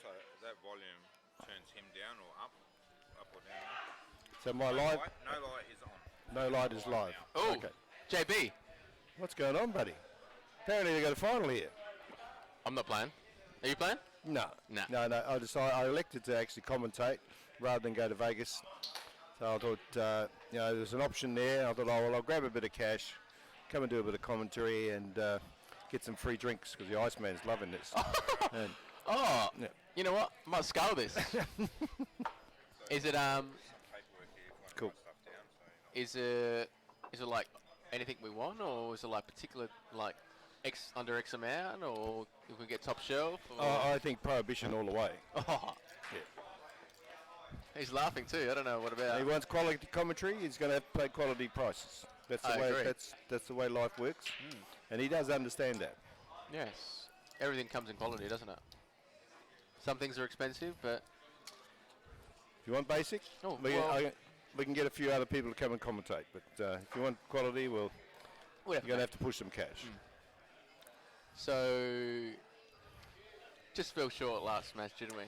also that volume turns him down or up or down. So my live, No light is on. no light is live. Now. Oh, Okay. JB. What's going on, buddy? Apparently they got a final here. I'm not playing. Are you playing? No. Nah. No. I elected to actually commentate rather than go to Vegas. So I thought, there's an option there. I thought, I'll grab a bit of cash, come and do a bit of commentary and get some free drinks because the Iceman's loving this. And, Yeah. You know what? Might scale this. Is it Paperwork here if I Cool. write stuff down. So, is it like anything we want, or is it like particular like under X amount, or if we get top shelf? Or? I think prohibition all the way. Oh. Yeah. He's laughing too. I don't know what about. He wants quality commentary. He's going to have to pay quality prices. That's the I way. agree. That's the way life works, and he does understand that. Yes, everything comes in quality, doesn't it? Some things are expensive, but If you want basic, Oh, we can get a few other people to come and commentate. But if you want quality, well, you're going to have to push some cash. So just fell short last match, didn't we?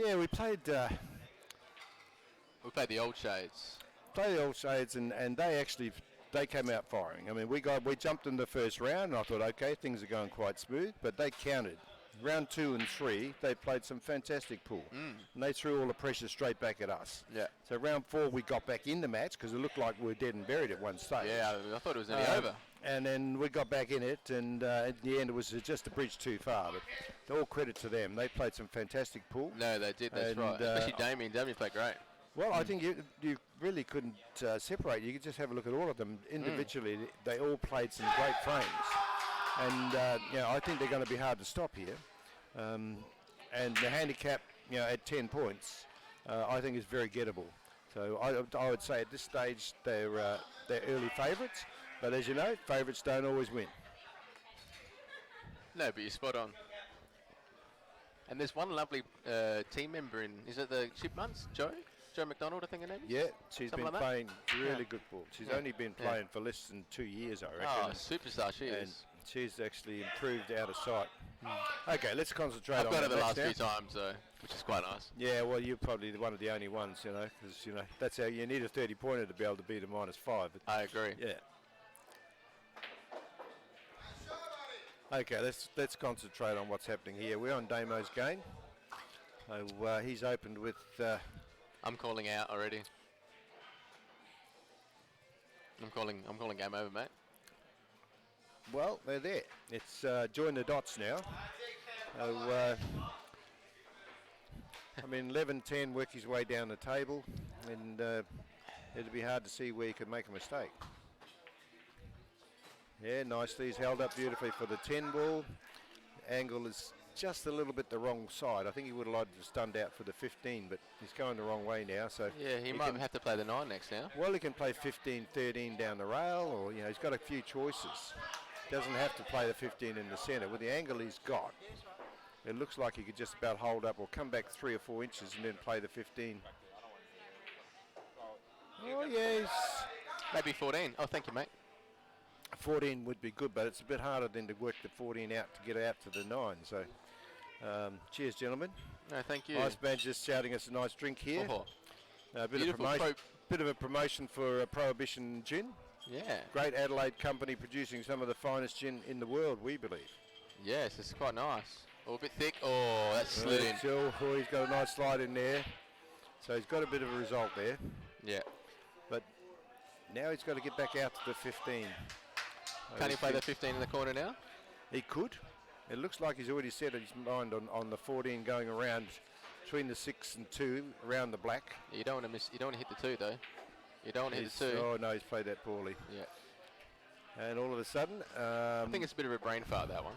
Yeah, we played We played the Old Shades. the Old Shades, and they came out firing. I mean, we jumped in the first round, and I thought, okay, things are going quite smooth, but they countered. Round 2 and 3, they played some fantastic pool, and they threw all the pressure straight back at us. Yeah. So round 4, we got back in the match because it looked like we were dead and buried at one stage. Yeah, I thought it was nearly over. And then we got back in it, and in the end, it was just a bridge too far. But all credit to them; they played some fantastic pool. No, they did. That's And, right. Especially Damien. Damien played great. Well, I think you really couldn't separate. You could just have a look at all of them individually. They all played some great frames, and I think they're going to be hard to stop here. And the handicap, at 10 points, I think is very gettable. So I would say at this stage they're early favourites, but as you know, favourites don't always win. No, but you're spot on. And there's one lovely team member in. Is it the Chipmunks? Joe McDonald, I think her name is? Yeah, she's Something been like playing really Yeah. good ball. She's Yeah. only been Yeah. playing for less than 2 years, I reckon. Oh, superstar she and is. she's actually improved out of sight. Okay, let's concentrate I've on got her the match last now. few times, though, which is quite nice. Yeah, well, you're probably one of the only ones, because that's how you need a 30-pointer to be able to beat a -5. But, I agree. yeah. Okay, let's concentrate on what's happening here. We're on Damo's game. So he's opened with. I'm calling out already. I'm calling game over, mate. Well, they're there. It's join the dots now. So, 11-10 work his way down the table, and it'd be hard to see where he could make a mistake. Yeah, nicely. He's held up beautifully for the 10 ball. Angle is just a little bit the wrong side. I think he would have liked to have stunned out for the 15, but he's going the wrong way now. So Yeah, he might have to play the 9 next now. well, he can play 15-13 down the rail, or he's got a few choices. Doesn't have to play the 15 in the centre. With the angle he's got, it looks like he could just about hold up or come back 3 or 4 inches and then play the 15. Oh yes, Maybe 14. Oh, thank you, mate. 14 would be good, but it's a bit harder than to work the 14 out to get out to the 9. So, cheers, gentlemen. No, thank you. Iceman just shouting us a nice drink here. Oh, A bit beautiful of a promotion for Prohibition Gin. yeah. Great Adelaide company producing some of the finest gin in the world, we believe. Yes, it's quite nice. Oh, a bit thick. Oh, that's slid in. Oh, he's got a nice slide in there. So he's got a bit of a result there. Yeah. But now he's got to get back out to the 15. Can he play the 15 in the corner now? He could. It looks like he's already set his mind on the 14 going around between the 6 and 2 around the black. You don't want to miss. You don't want to hit the 2 though. You don't want to hit the 2. Oh no, he's played that poorly. Yeah. And all of a sudden, I think it's a bit of a brain fart, that one.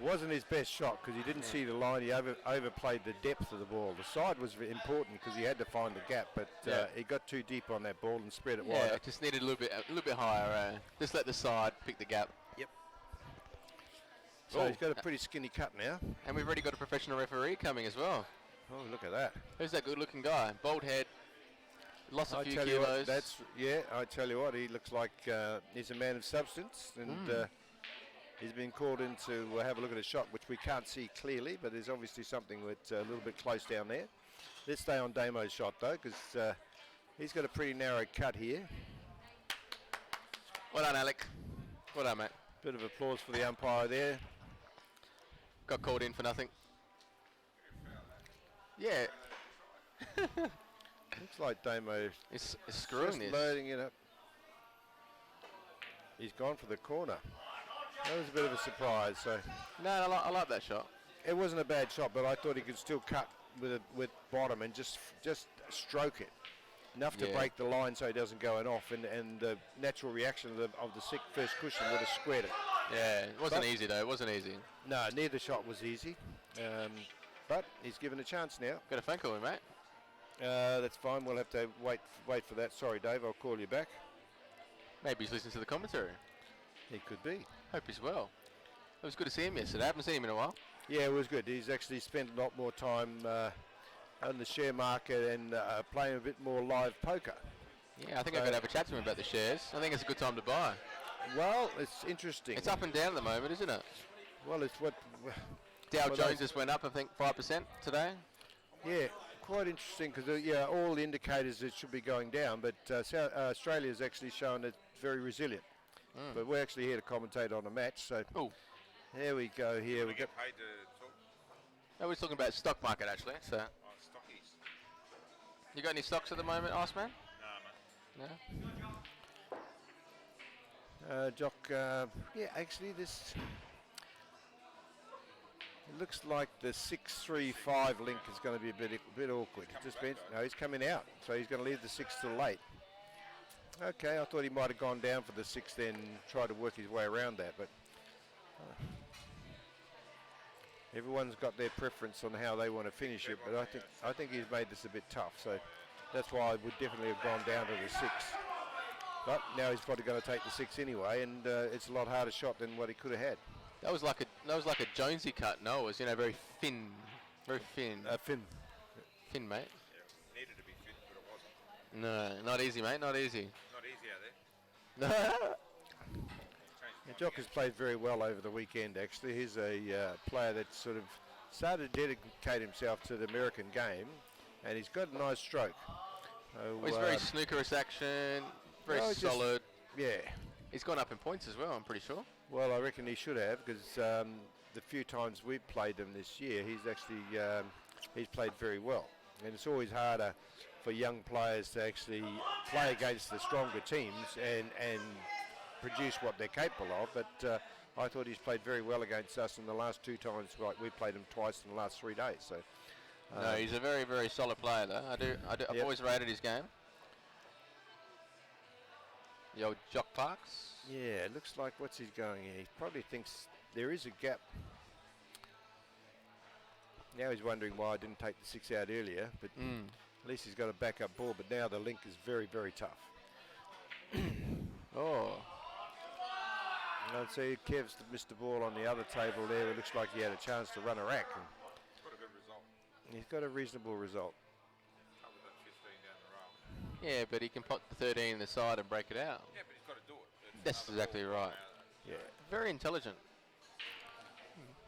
wasn't his best shot because he didn't see the line. He overplayed the depth of the ball. The side was important because he had to find the gap, but he got too deep on that ball and spread it Yeah, wide. just needed a little bit higher. Just let the side pick the gap. Yep. So he's got a pretty skinny cut now. And we've already got a professional referee coming as well. Oh, look at that. Who's that good-looking guy? Bald head, lost a I few tell you kilos. what, I tell you what, he looks like he's a man of substance, and He's been called in to have a look at a shot, which we can't see clearly, but there's obviously something that's a little bit close down there. Let's stay on Damo's shot, though, because he's got a pretty narrow cut here. Well done, Alec. Well done, mate. Bit of applause for the umpire there. Got called in for nothing. Yeah. Looks like Damo It's screwing just this. loading it up. He's gone for the corner. That was a bit of a surprise. So No, I like that shot. it wasn't a bad shot, but I thought he could still cut with bottom and just stroke it. Enough to Yeah. break the line so he doesn't go in off, and the natural reaction of the first cushion would have squared it. Yeah, it wasn't But- easy though. It wasn't easy. No, neither shot was easy, but he's given a chance now. Got a phone call, mate. That's fine. We'll have to wait for that. Sorry, Dave. I'll call you back. Maybe he's listening to the commentary. He could be. Hope he's well. It was good to see him yesterday. I haven't seen him in a while. Yeah, it was good. He's actually spent a lot more time on the share market and playing a bit more live poker. Yeah, I think I've got to have a chat to him about the shares. I think it's a good time to buy. Well, it's interesting. It's up and down at the moment, isn't it? Well, it's what. Dow Well, Jones just went up, I think, 5% today. Yeah, quite interesting because yeah, all the indicators it should be going down, but Australia's actually shown it's very resilient. But we're actually here to commentate on a match, so Oh, here we go. Here we We go. get paid to talk. I was talking about stock market actually. So, Oh, stockies. you got any stocks at the moment, Iceman? Nah, man. No. Jock, yeah, actually this. It looks like the 635 link is going to be a bit awkward. No, he's coming out, so he's going to leave the 6 till late. Okay, I thought he might have gone down for the 6 then, try to work his way around that, but everyone's got their preference on how they want to finish it. But I think he's made this a bit tough, so that's why I would definitely have gone down to the 6. But now he's probably going to take the 6 anyway, and it's a lot harder shot than what he could have had. That was like a Jonesy cut. No, it was very thin, Finn. thin, mate. Yeah, needed to be fit, but it wasn't. No, not easy, mate. Not easy. Not easy out there. No. Yeah, Jock has played very well over the weekend, actually. He's a player that sort of started to dedicate himself to the American game, and he's got a nice stroke. So, He's very snookerous action, very no, it's just- solid. yeah. He's gone up in points as well, I'm pretty sure. Well, I reckon he should have, because the few times we've played him this year, he's actually he's played very well. And it's always harder for young players to actually play against the stronger teams and produce what they're capable of. But I thought he's played very well against us in the last 2 times. Like we played him twice in the last 3 days. So No, he's a very, very solid player, though. I've Yep. always rated his game. The old Jock Parks. yeah, it looks like what's he going here? He probably thinks there is a gap. Now he's wondering why I didn't take the 6 out earlier, but at least he's got a backup ball. But now the link is very, very tough. Oh, And see, Kev's missed the ball on the other table there. It looks like he had a chance to run a rack. And Got a good result. he's got a reasonable result. Covered that 15 down the rail. yeah, but he can put the 13 in the side and break it out. Yeah, but he's got to do it. It's That's another exactly goal. right. Yeah, Very intelligent.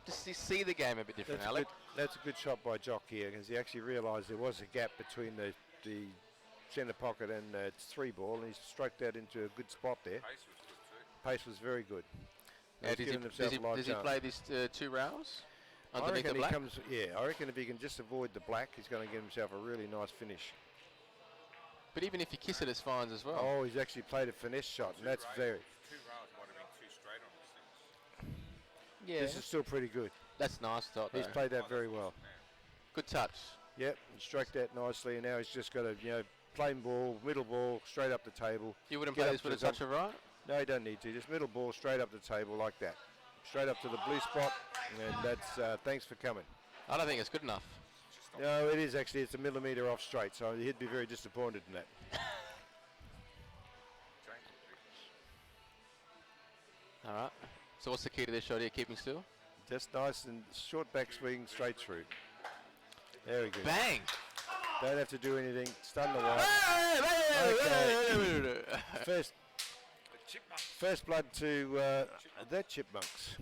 Just you see the game a bit different, Alec. that's a good shot by Jock here, because he actually realised there was a gap between the centre pocket and the 3 ball, and he stroked that into a good spot there. Pace was good too. Pace was very good. Yeah, He's does given himself a live he chance. play these 2 rails I underneath the reckon black? he comes. Yeah, I reckon if he can just avoid the black, he's going to get himself a really nice finish. But even if you kiss it, it's fines as well. Oh, he's actually played a finesse shot, and that's very. 2 rails might have been too straight on this thing. Yeah, This is still pretty good. that's nice, Dot. He's played that very well. Good touch. Yep, he struck that nicely, and now he's just got a plain ball, middle ball, straight up the table. You wouldn't Get play up this to with a the touch of right? No, he doesn't need to. Just middle ball, straight up the table like that, straight up to the blue spot, and that's thanks for coming. I don't think it's good enough. No, it is actually. It's a millimetre off straight, so he'd be very disappointed in that. All right. So what's the key to this shot here? Keeping still? Just nice and short back swing, straight through. There we go. Bang! Don't have to do anything. Stun the wire. Okay. first blood to the Chipmunks.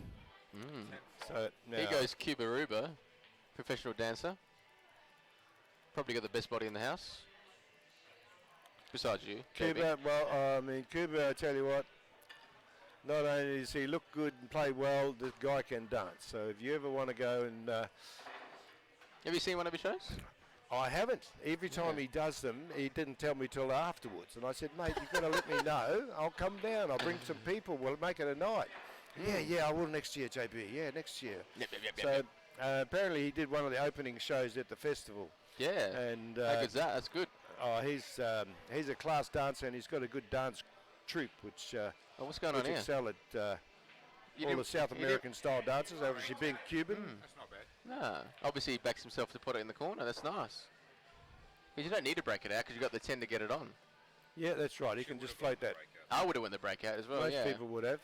So now Here goes Cuba Ruba, professional dancer. Probably got the best body in the house. Besides you, JB. Cuba. Well, I mean, Cuba. I tell you what. Not only does he look good and play well, this guy can dance. So if you ever want to go and Have you seen one of his shows? I haven't. Every time he does them, he didn't tell me till afterwards. And I said, mate, you've got to let me know. I'll come down. I'll bring some people. We'll make it a night. Yeah, I will next year, JB. Yeah, next year. So apparently he did one of the opening shows at the festival. Yeah. And How good's that? That's good. oh, he's a class dancer and he's got a good dance troupe, which What's going on here? excel at You all didn't- the South you didn't- American style dances. Obviously being Cuban. That's not bad. Nah. Obviously he backs himself to put it in the corner. That's nice. Because you don't need to break it out because you've got the 10 to get it on. Yeah, that's right. He can just float that. I would have went the breakout as well, Most yeah. people would have.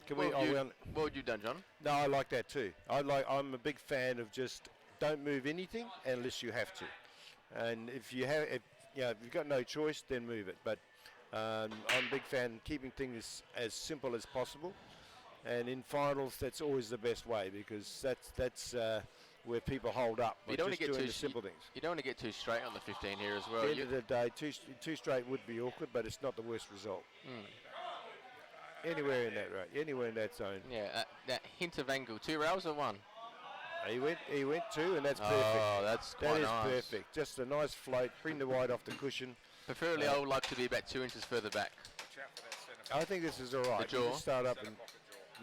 Can What we? would you- well, what would you have done, John? no, I like that too. I'm a big fan of just don't move anything unless you have to. And if you've got no choice, then move it. But I'm a big fan of keeping things as simple as possible. And in finals, that's always the best way because that's where people hold up. You by don't want just to get doing too the simple things. You don't want to get too straight on the 15 here as At well. the end of the day, two straight would be awkward, but it's not the worst result. Anywhere in that right, anywhere in that zone. Yeah, that hint of angle. 2 rails or 1? He went two, and that's perfect. Oh, that's quite That is nice. perfect. Just a nice float. Bring the white off the cushion. Preferably, I would like to be about 2 inches further back. Watch out for that centre. I think this is all right. The You jaw? just start up and Pocket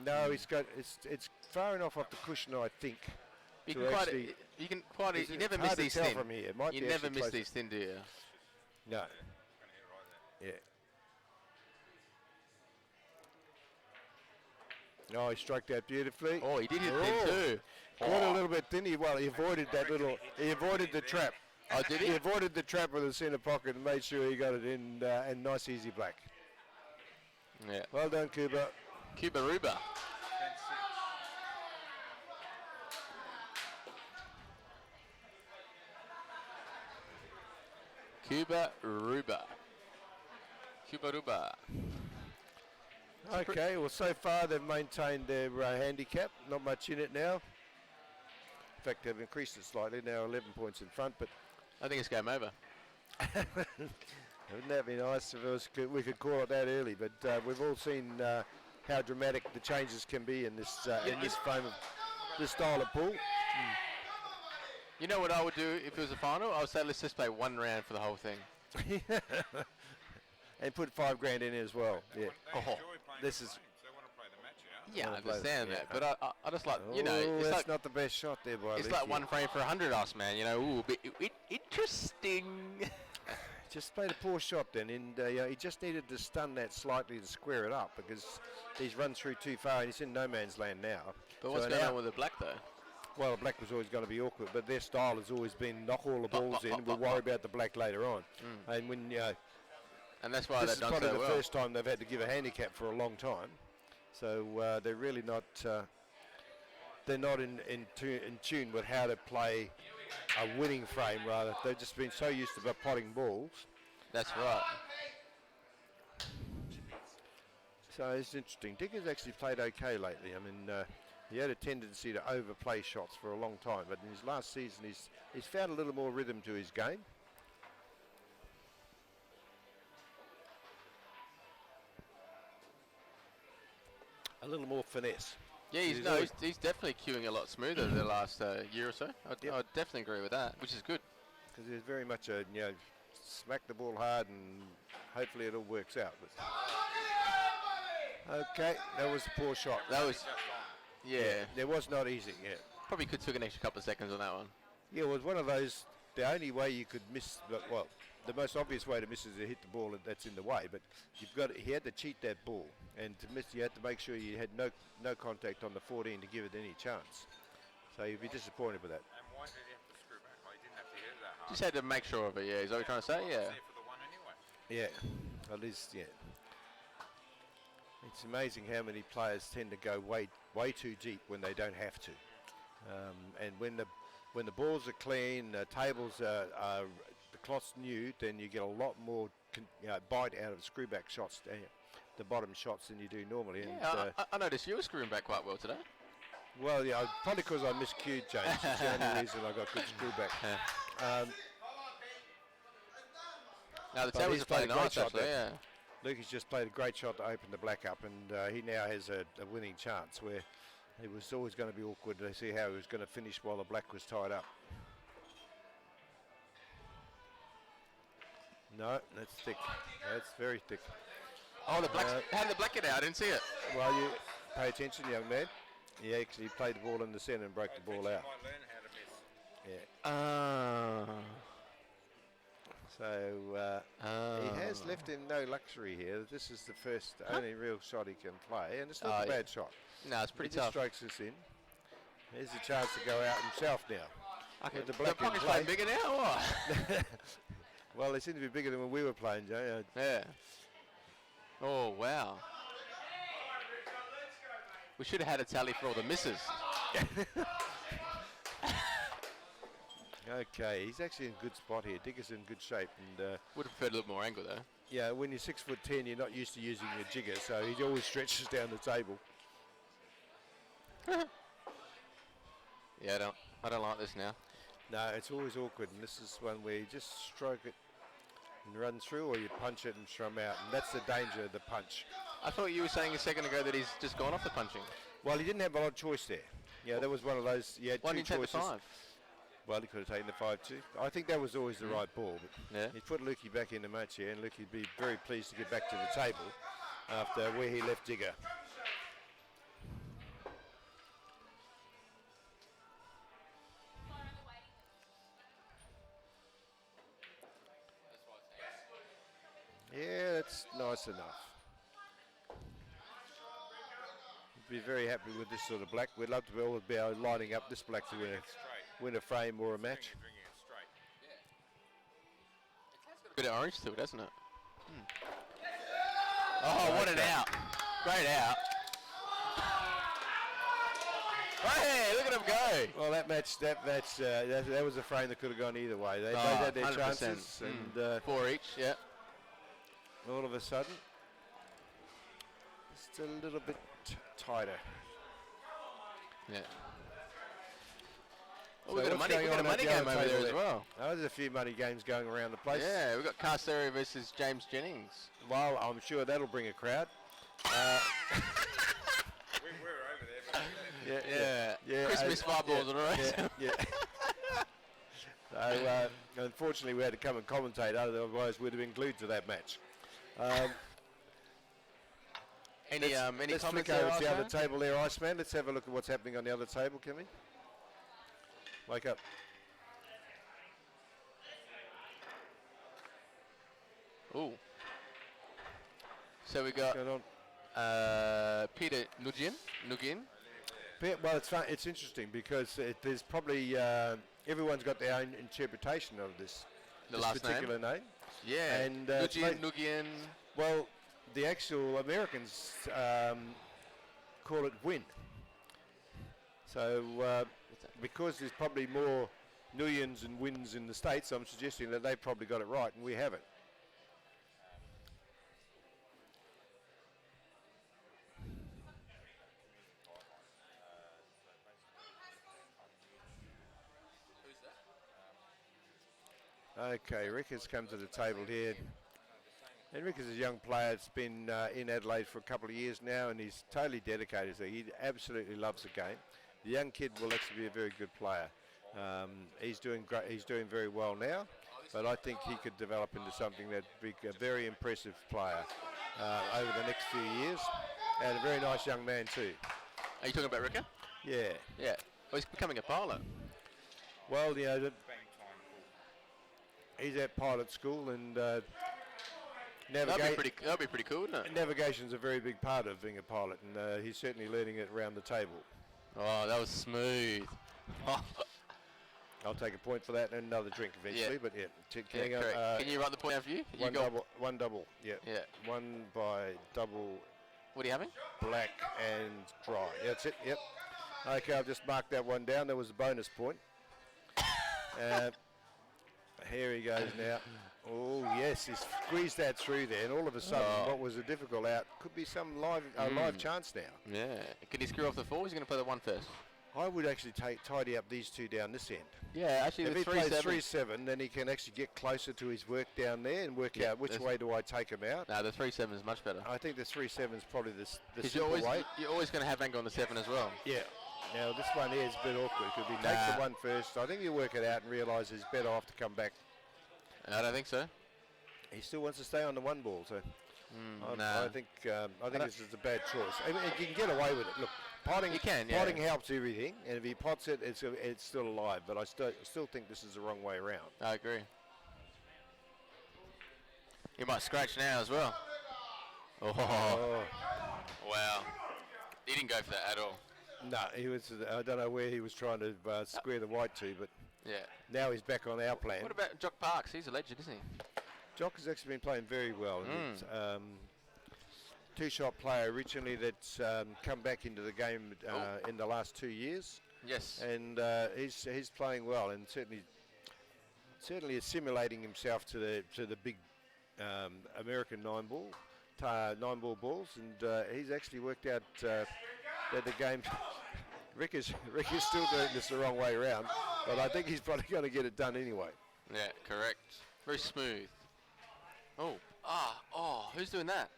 jaw. no, it's far enough off the cushion. I think. You to can quite, actually- you can quite, It's you never hard miss to these tell thin. from here. It might You be never actually miss close. these thin, do you? No. Gonna hit right there. Yeah. No, he struck that beautifully. Oh, he did hit Oh. thin too. Got a little bit thin. He avoided that little. He avoided the trap. Oh, did He he? avoided the trap with the centre pocket and made sure he got it in and nice easy black. Yeah. Well done, Cuba. Cuba Ruba. 10-6. Cuba Ruba. Cuba Ruba. Okay, well, so far they've maintained their handicap. Not much in it now. In fact, they've increased it slightly. Now 11 points in front, but I think it's game over. wouldn't that be nice if we could call it that early? But we've all seen how dramatic the changes can be in this frame of this style of pool. You know what I would do if it was a final? I would say let's just play 1 round for the whole thing. And put $5,000 in as well. Yeah. They Oh, enjoy playing this the is- frames. They want to play the match out. Yeah, I Wanna play understand the- that, yeah. but I just like, Oh, it's that's like not the best shot there, by it's Leakey. like 1 frame for 100 us, man. You know, ooh, interesting. Just played a poor shot then, and he just needed to stun that slightly to square it up because he's run through too far and he's in no man's land now. But what's So going now- on with the black though? Well, black was always going to be awkward, but their style has always been knock all the Pop, balls pop, in. pop, We'll pop, worry pop. about the black later on. And when And that's why this they've is done probably so the well. first time they've had to give a handicap for a long time, so they're really not. They're not in tune with how to play a winning frame. Rather, they've just been so used to potting balls. That's right. So it's interesting. Dicker's actually played okay lately. I mean, he had a tendency to overplay shots for a long time, but in his last season, he's found a little more rhythm to his game. A little more finesse. Yeah, he's definitely queuing a lot smoother the last year or so. I'd definitely agree with that, which is good. Because there's very much a, smack the ball hard and hopefully it all works out. But okay, that was a poor shot. That was, yeah, It was not easy, yeah. probably could took an extra couple of seconds on that one. Yeah, it was one of those, the only way you could miss, well, the most obvious way to miss is to hit the ball that's in the way, but he had to cheat that ball, and to miss, you had to make sure you had no contact on the 14 to give it any chance. So you'd be disappointed with that. And why did he have to screw back? Well, he didn't have to hit it that hard. Just had to make sure of it, yeah. Is that what you're trying to say? Yeah. There for the one anyway. Yeah, at least, yeah. It's amazing how many players tend to go way too deep when they don't have to. And when the balls are clean, the tables are the cloth's new, then you get a lot more bite out of screwback shots. the bottom shots than you do normally. And, Yeah, I noticed you were screwing back quite well today. well, yeah, probably because I miscued, James. It's the only reason I got good screw back. Now the But tables he's are playing played a great nice, shot actually. there. Yeah. Lucas just played a great shot to open the black up, and he now has a winning chance where it was always going to be awkward to see how he was going to finish while the black was tied up. No, that's thick. That's very thick. Oh, the black. How did the black get out? I didn't see it. Well, you pay attention, young man. He actually played the ball in the centre and broke the ball out. Might learn how to miss. Yeah. So he has left him no luxury here. This is the first, only real shot he can play, and it's not a bad shot. No, it's pretty He just tough. strokes this in. Here's a chance to go out himself now. Okay. With the The black in pocket's play. playing bigger now, or what? Well, they seem to be bigger than when we were playing, Joe. Yeah. Oh, wow. We should have had a tally for all the misses. Okay, he's actually in a good spot here. Digger's in good shape, and Would have preferred a little more angle, though. yeah, when you're 6'10", you're not used to using your jigger, so he always stretches down the table. Yeah, I don't like this now. No, it's always awkward, and this is one where you just stroke it and run through, or you punch it and strum out, and that's the danger of the punch. I thought you were saying a second ago that he's just gone off the punching. Well, he didn't have a lot of choice there. Yeah, that was one of those. He had Why two didn't he take the choices. 5? Well, he could have taken the 5-2. I think that was always the right ball. But Yeah. he put Lukey back in the match here, and Lukey'd be very pleased to get back to the table after where he left Digger. Yeah, that's nice enough. We'd be very happy with this sort of black. We'd love to be able to be lining up this black to win a frame or a match. Bringing it straight. Bit of orange to it, doesn't it? Oh, what an out. Great out. Hey, look at him go. Well, that was a frame that could have gone either way. They both had their 100%. chances, and 4 each, yeah. all of a sudden, just a little bit tighter. Yeah. Oh, So we've got a what's money, going we've got a on at money the game other over table there as well. Oh, there's a few money games going around the place. Yeah, we've got Carcerio versus James Jennings. Well, I'm sure that'll bring a crowd. We were over there, but we left. Yeah. Christmas fireballs and all right. Yeah. So, unfortunately, we had to come and commentate, otherwise we'd have been glued to that match. Any Let's comments flick over there, to the other Iceman? table there, Iceman. Let's have a look at what's happening on the other table, can we? Wake up. Ooh. So we What's got going on? Peter Nugin. Well, it's interesting because there's probably everyone's got their own interpretation of this last particular name. Yeah. And, it's Nugin, made- Nugian. Well, the actual Americans call it Win. So because there's probably more Nguyens and Wins in the States, I'm suggesting that they probably got it right and we haven't. Okay, Rick has come to the table here. And Rick is a young player that's been in Adelaide for a couple of years now, and he's totally dedicated. So he absolutely loves the game. The young kid will actually be a very good player. He's doing great. He's doing very well now, but I think he could develop into something that'd be a very impressive player over the next few years, and a very nice young man too. Are you talking about Ricker? Yeah. Yeah. Oh, he's becoming a pilot. Well, you know, Bang time. he's at pilot school, and That'd be pretty cool, wouldn't it? navigation's a very big part of being a pilot, and he's certainly learning it around the table. Oh, that was smooth. I'll take a point for that and another drink eventually, Yeah. but yeah. Yeah, hang on, correct. Can you write the point out for you? You got, one double, yeah. Yeah. One by double what are you having? black and dry. Yeah, that's it, yep. Okay, I've just marked that one down. There was a bonus point. Here he goes now. Oh, yes, he's squeezed that through there, and all of a sudden, what was a difficult out could be some live chance now. Yeah. Can he screw off the 4? He's going to play the 1 first. I would actually tidy up these two down this end. Yeah, actually, If the he plays 3-7. 3-7, then he can actually get closer to his work down there and work out which way do I take him out. No, the 3-7 is much better. I think the 3-7 is probably the Because simple way. you're always going to have angle on the 7 as well. Yeah. Now, this one here is a bit awkward because he takes the 1 first. I think he'll work it out and realise he's better off to come back. I don't think so. He still wants to stay on the 1 ball, so I think this is a bad choice. I mean, you can get away with it. Look, potting, You can, potting helps everything, and if he pots it, it's still alive. But I still think this is the wrong way around. I agree. He might scratch now as well. Oh. Wow. He didn't go for that at all. No, he was. I don't know where he was trying to square the white to, but Yeah. now he's back on our plan. What about Jock Parks? He's a legend, isn't he? Jock has actually been playing very well. He's, two-shot player originally that's come back into the game in the last 2 years, Yes. and he's playing well and certainly assimilating himself to the big American 9-ball balls, and he's actually worked out that the game. Rick is still doing this the wrong way around, but I think he's probably going to get it done anyway. Yeah, correct. Very smooth. Who's doing that?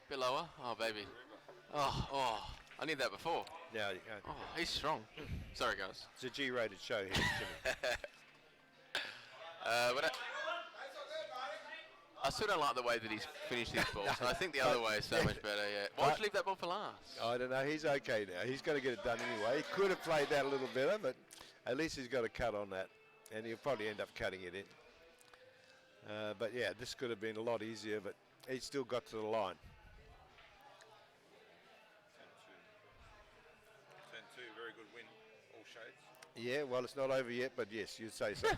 Bit lower. Oh, baby. I need that before. Now, Oh, he's strong. Sorry, guys. it's a G-rated show here, Jimmy. But I still don't like the way that he's finished his balls. I think the other way is so much better, yeah. Why would you leave that ball for last? I don't know. He's okay now. He's going to get it done anyway. He could have played that a little better, but at least he's got a cut on that, and he'll probably end up cutting it in. But yeah, this could have been a lot easier, but he still got to the line. 10-2, very good win, all shades. Yeah, well, it's not over yet, but yes, you'd say so.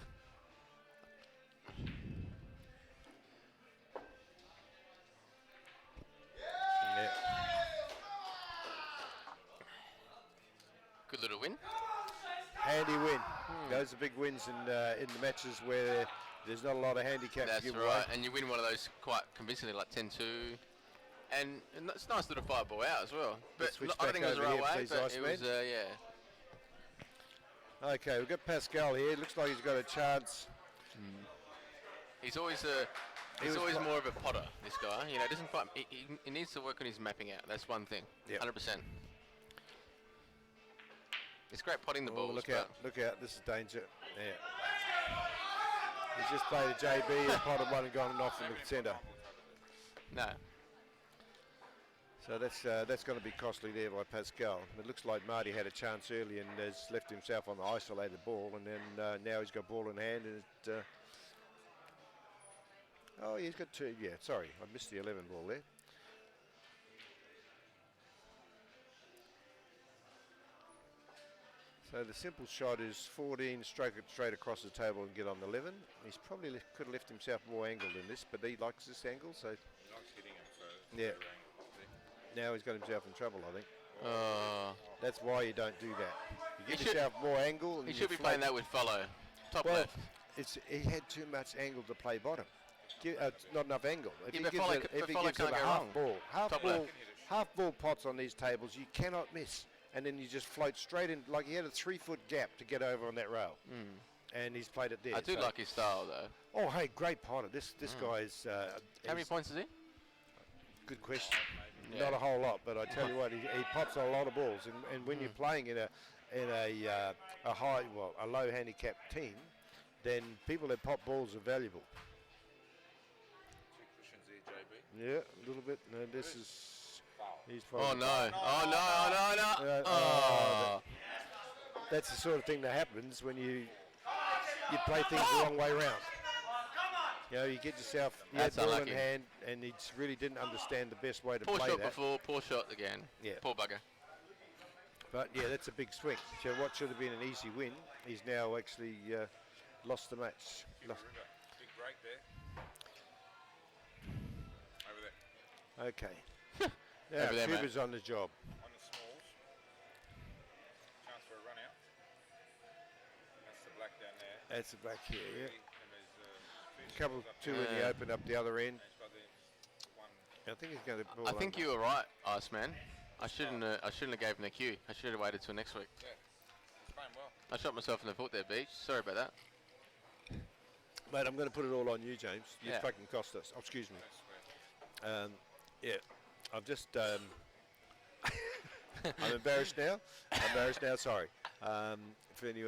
Yeah. Good little win. Handy win. Those are big wins in the matches where there's not a lot of handicaps That's to give right. away. And you win one of those quite convincingly, like 10-2. And it's nice little 5-ball out as well. But switch I don't think it was the back right over here, way, please, but Iceman. it was, yeah. Okay, we've got Pascal here. Looks like he's got a chance. He's always was more of a potter, this guy. You know, doesn't quite. He needs to work on his mapping out. That's one thing. Yep. 100%. It's great potting the Oh, balls. look but out, look out. This is danger. Yeah. He's just played a JB and potted one and gone off in the centre. No. So that's going to be costly there by Pascal. It looks like Marty had a chance early and has left himself on the isolated ball, and then now he's got ball in hand. And he's got two. Yeah, sorry, I missed the 11 ball there. So the simple shot is 14, stroke it straight across the table and get on the 11. He's probably could have left himself more angled in this, but he likes this angle, so He likes hitting him, so yeah. very angled, see? Now he's got himself in trouble, I think. Uh, That's why you don't do that. You give He should- yourself more angle. And he you should be float. playing that with follow. Top Well, left. he had too much angle to play bottom. Not enough angle. If Yeah, he but gives follow- it, but if he follow gives it can't a go half wrong. ball, Top left. half ball pots on these tables, you cannot miss. And then you just float straight in, like he had a 3-foot gap to get over on that rail. And he's played it there. I do so- like his style though. Oh, hey, great potter. This guy's. How many points is he? Good question. Yeah. Not a whole lot, but I tell you what, he pots a lot of balls. And when you're playing in a low handicap team, then people that pop balls are valuable. 2 cushions here, JB. Yeah, a little bit. No, this is. He's Oh probably. no! Oh no! Oh. That's the sort of thing that happens when you play things the wrong way around. You know, you get yourself That's ball in unlucky. hand, and he just really didn't understand the best way to Poor play shot that. before, poor shot again. Yeah. Poor bugger. But yeah, that's a big swing. So what should have been an easy win, he's now actually lost the match. Big break there. Over there. Okay. Now Over there, mate. Cuba's on the job. On the smalls. Chance for a run out. That's the black down there. That's the black here. Yeah. And there's two in the Yeah. open up the other end. He's got the one. I think he's going to ball I think under. you were right, Iceman. I shouldn't have gave him the cue. I should have waited till next week. Yeah. He's playing well. I shot myself in the foot there, Beach. Sorry about that. Mate, I'm going to put it all on you, James. You Yeah. fucking cost us. Oh, excuse me. That's sweet. Yeah, I've just. I'm embarrassed now. Sorry. For any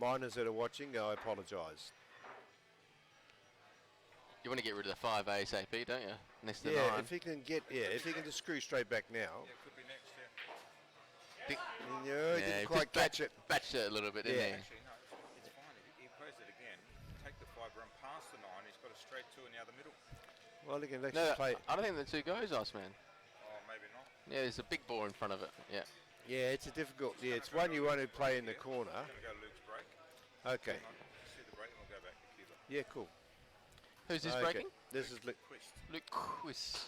minors that are watching, I apologise. You want to get rid of the 5 ASAP, don't you? Next to Yeah, 9. if he can just screw straight back now. Yeah, could be next, yeah. He Yeah, didn't he quite just catch it. Batched it a little bit, didn't Yeah. he? Actually, no, it's fine. If he plays it again, take the 5, run past the 9, he's got a straight 2 in the other middle. Well, he can actually No, play. I don't think the 2 goes, Iceman. Oh, maybe not. Yeah, there's a big ball in front of it. Yeah. Yeah, it's a difficult. Yeah, it's one you want to play in the corner. Going to go Luke's break. Okay. See the break and we'll go back to Cuba. Yeah, cool. Who's this Okay. breaking? This is Quist. Luke Quiz.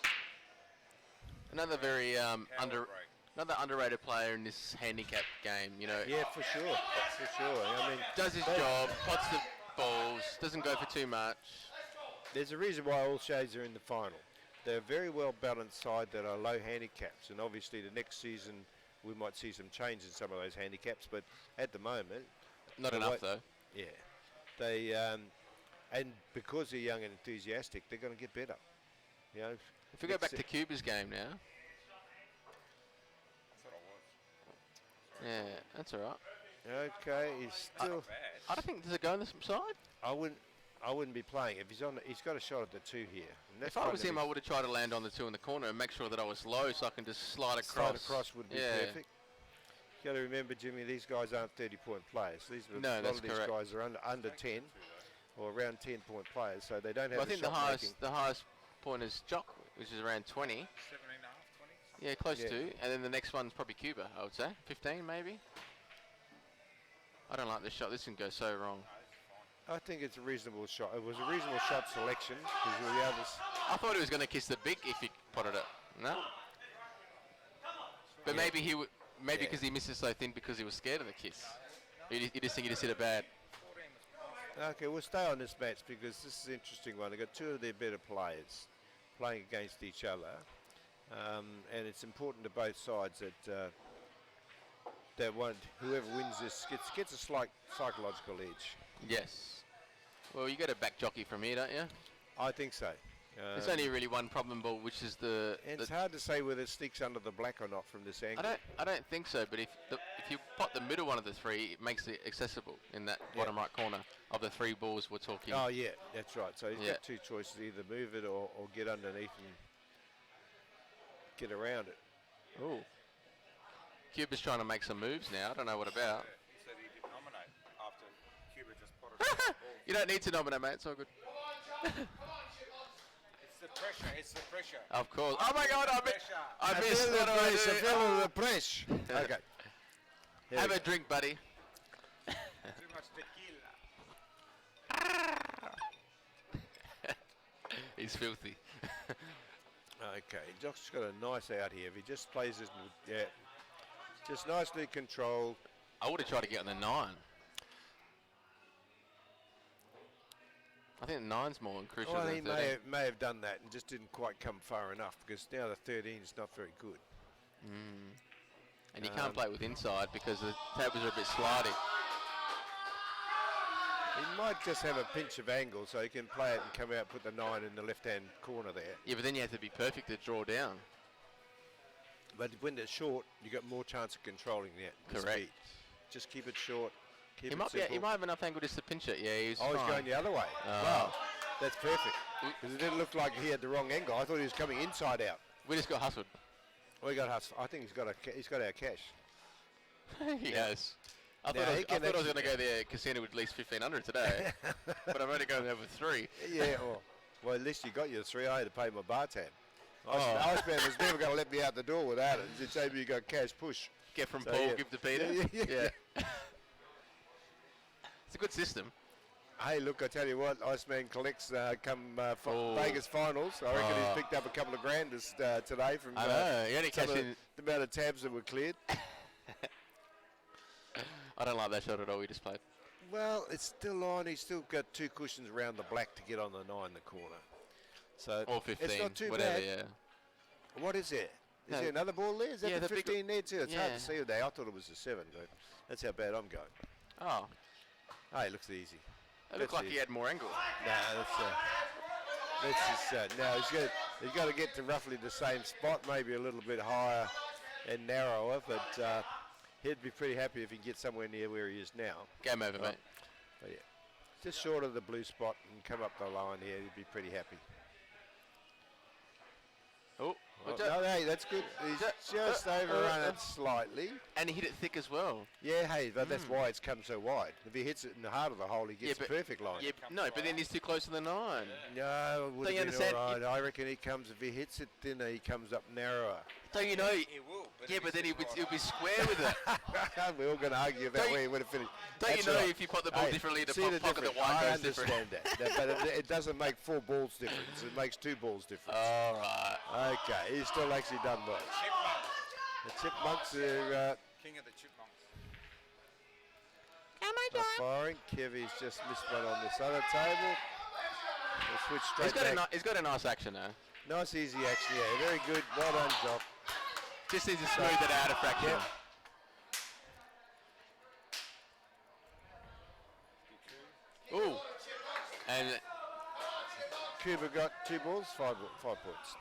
Another very Power break. another underrated player in this handicap game. You know, yeah, for sure. I mean, does his job, pots the balls, doesn't go for too much. there's a reason why all shades are in the final. They're a very well balanced side that are low handicaps, and obviously the next season we might see some change in some of those handicaps. But at the moment, Not The enough way- though. yeah, they and because they're young and enthusiastic, they're going to get better. You know, If we go back next to Cuba's game now, I thought I was. yeah, that's all right. okay, he's still. Bad. I don't think does it go on the side. I wouldn't be playing if he's on. He's got a shot at the 2 here. And that's If I one was that him, I he's- would have tried to land on the 2 in the corner and make sure that I was low so I can just slide across. Slide across would be Yeah. perfect. You got to remember, Jimmy, these guys aren't 30-point players. These No, a lot that's of these correct. guys are under 10 or around 10-point players, so they don't have Well, I a think the shot highest making. the highest point is Jock, which is around 20. 17 and a half, 20. Yeah, close Yeah. to. And then the next one's probably Cuba, I would say. 15 maybe. I don't like this shot. This can go so wrong. I think it's a reasonable shot. It was a reasonable shot selection because the others. I thought he was going to kiss the big if he potted it. No. But maybe he would. Maybe Yeah. because he misses so thin because he was scared of the kiss. You just think he just hit it bad. 14 was Okay, we'll stay on this match because this is an interesting one. They've got 2 of their better players playing against each other, and it's important to both sides that whoever wins this gets a slight psychological edge. Yes. Well, you got a back jockey from here, don't you? I think so. There's only really one problem ball, which is And it's hard to say whether it sneaks under the black or not from this angle. I don't think so. But if you pot the middle one of the 3, it makes it accessible in that bottom right corner of the 3 balls we're talking. Oh yeah, that's right. So he's Yeah. got 2 choices: either move it or get underneath and get around it. Ooh. Cuba's trying to make some moves now. I don't know what about. He said he didn't nominate after Cuba just potted the ball. You don't need to nominate, mate. It's all good. It's the pressure. Of course. Oh my God! I I missed. feel What do I the do? feel the press. Okay. Here Have we a go. drink, buddy. Too much tequila. He's filthy. Okay, Jock's got a nice out here. If he just plays this, yeah, just nicely controlled. I would have tried to get on the 9. I think the 9's more crucial Well, than he 13. may have done that and just didn't quite come far enough because now the 13 is not very good. And you can't play it with inside because the tables are a bit slidey. He might just have a pinch of angle so he can play it and come out, put the 9 in the left-hand corner there. Yeah, but then you have to be perfect to draw down. But when it's short, you got more chance of controlling the Correct. speed. Just keep it short. Keep He it might simple. have enough angle just to pinch it. Yeah, he's Oh, he's fine. going the other way. Oh. Wow, that's perfect. Because it didn't look like he had the wrong angle. I thought he was coming inside out. We just got hustled. We got us. I think he's got our cash. He has. I Now, thought, he I can thought I was going actually- to go there casino with at least 1,500 today, but I'm only going there with 3. Yeah. Well, at least you got your 3. I had to pay my bar tab. Oh. Iceman was never going to let me out the door without it. He said, "You got cash push." Get from So, Paul, yeah. give to Peter. Yeah. It's a good system. Hey, look, I tell you what, Iceman collects Oh. Vegas finals. I reckon Oh. he's picked up a couple of grand today from I know. He only some cashed of in. the amount of tabs that were cleared. I don't like that shot at all we just played. Well, it's still on. He's still got 2 cushions around the black to get on the 9 in the corner. So Or 15. it's not too whatever, bad. yeah. What is there? Is No. there another ball there? Is that Yeah, the the big- 15 there too? It's hard yeah. to see today. I thought it was a 7, but that's how bad I'm going. Oh, Hey, it looks easy. it looked That's like it. he had more angle. No, that's just no. He's got to get to roughly the same spot, maybe a little bit higher and narrower, but he'd be pretty happy if he gets somewhere near where he is now. Game over, mate. But yeah, just short of the blue spot and come up the line here, he'd be pretty happy. Oh, Oh, no, hey, that's good. He's just overrun it slightly. and he hit it thick as well. Yeah, hey, but that's why it's come so wide. If he hits it in the heart of the hole, he gets but- the perfect line. Yeah, no, but then he's too close to the 9. No, it would Don't you have been understand? all right. I reckon he comes, if he hits it thinner, he comes up narrower. Don't you know? He will. Yeah, if but then he's he'll be square with it. We're all going to argue about Don't you- where he would have finished. Don't you That's know all right. if you put the ball Hey, differently, the see the pocket difference. the white I goes different? understand that. No, but it doesn't make 4 balls difference. It makes 2 balls difference. All right. Okay, he's still actually done well. Chipmunks. The Chipmunks are King of the chipmunks. firing. Kevy's just missed one on this other table. We'll switch He's straight back. got a nice action now. Nice, easy action. Yeah, very good. Well done, Jock. Just needs to smooth it out a fraction. Yep. Ooh. And Cuba got 2 balls, 5 points.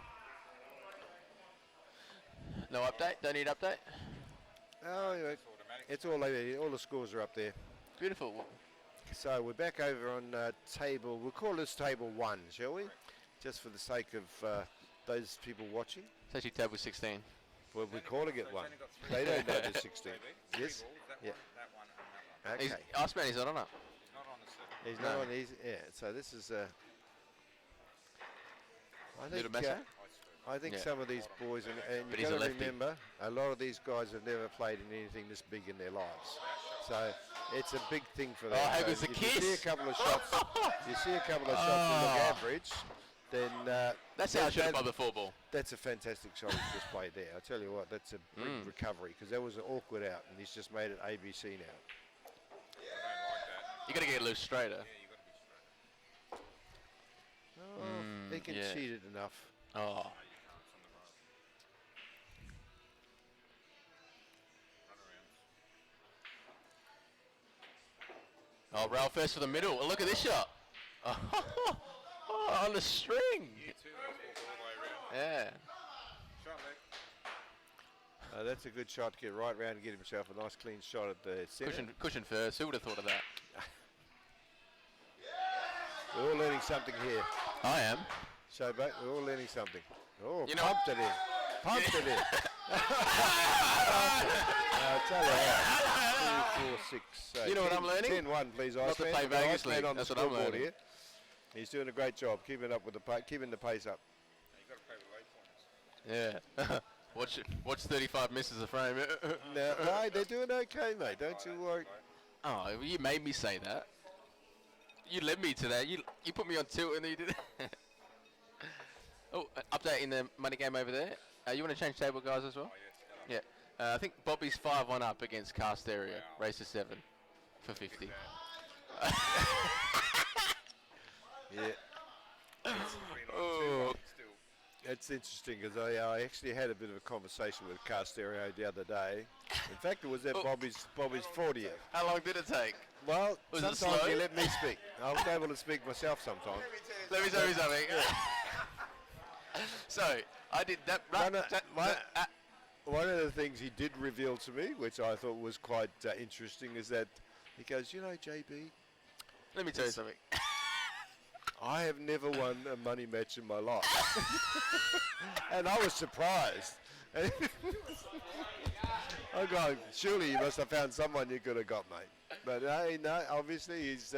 no update. Don't need update. Oh, anyway, it's all over here. All the scores are up there. Beautiful. So we're back over on table. We'll call this table 1, shall we? Just for the sake of those people watching. It's actually table 16. Well, we're calling it 1. Only got 3 They don't know balls. the 16. Three Yes. balls, that Yeah. one, that one, and that one. He's, Okay. Iceman, he's not on it. Not on the 7. He's No. no one. Yeah. So this is. I Little think. messer? I think Yeah. some of these boys, and But you've he's a got to lefty. remember, a lot of these guys have never played in anything this big in their lives. So it's a big thing for them. Oh, hey, So there's a if you see a kiss. couple of shots, you see a couple of shots that look Oh. average, then That's how I should have that- played the 4 ball. that's a fantastic shot he's just played there. I tell you what, that's a big recovery because that was an awkward out, and he's just made it ABC now. I don't like that. You got to get it loose straighter. Yeah, you got to be straight. Oh, he yeah. conceded enough. Oh. No, you can't. It's on the road. Run around. Oh, rail first for the middle. Oh, look at this shot. Oh, on the string. You too. Let's walk all the way around. Yeah. Shot leg. That's a good shot to get right round and get himself a nice clean shot at the centre. Cushion first. Who would have thought of that? We're all learning something here. I am. Showboat, we're all learning something. Oh, You know- pumped it in. Pumped it in. I'll tell you what. 2, 4, 6. So You know what I'm learning? 10-1, please, Not to Iceman. play We've got Vegas Iceman League. on the That's what I'm scoreboard learning. here. He's doing a great job keeping up with the keeping the pace up. You got to play with late pointers. Yeah. Watch 35 misses a frame. Now, no, they're doing okay, mate. Don't you worry. Oh, you made me say that. You led me to that. You put me on tilt and then you did it. Oh, update in the money game over there. You want to change table, guys, as well? Oh, yes. Yeah. I think Bobby's 5-1 up against Cast Area. Race to 7 for 50. Yeah, Oh. Still. it's interesting because I actually had a bit of a conversation with Casterio the other day. In fact, it was at Oh. Bobby's 40th. How long did it take? Well, Was it sometimes slow? you let me speak. I was able to speak myself sometimes. Let me tell you something. So, I did that. One of the things he did reveal to me, which I thought was quite interesting, is that he goes, you know, JB, Let me tell you something. I have never won a money match in my life. And I was surprised. I'm going, surely you must have found someone you could have got, mate. But no, obviously he's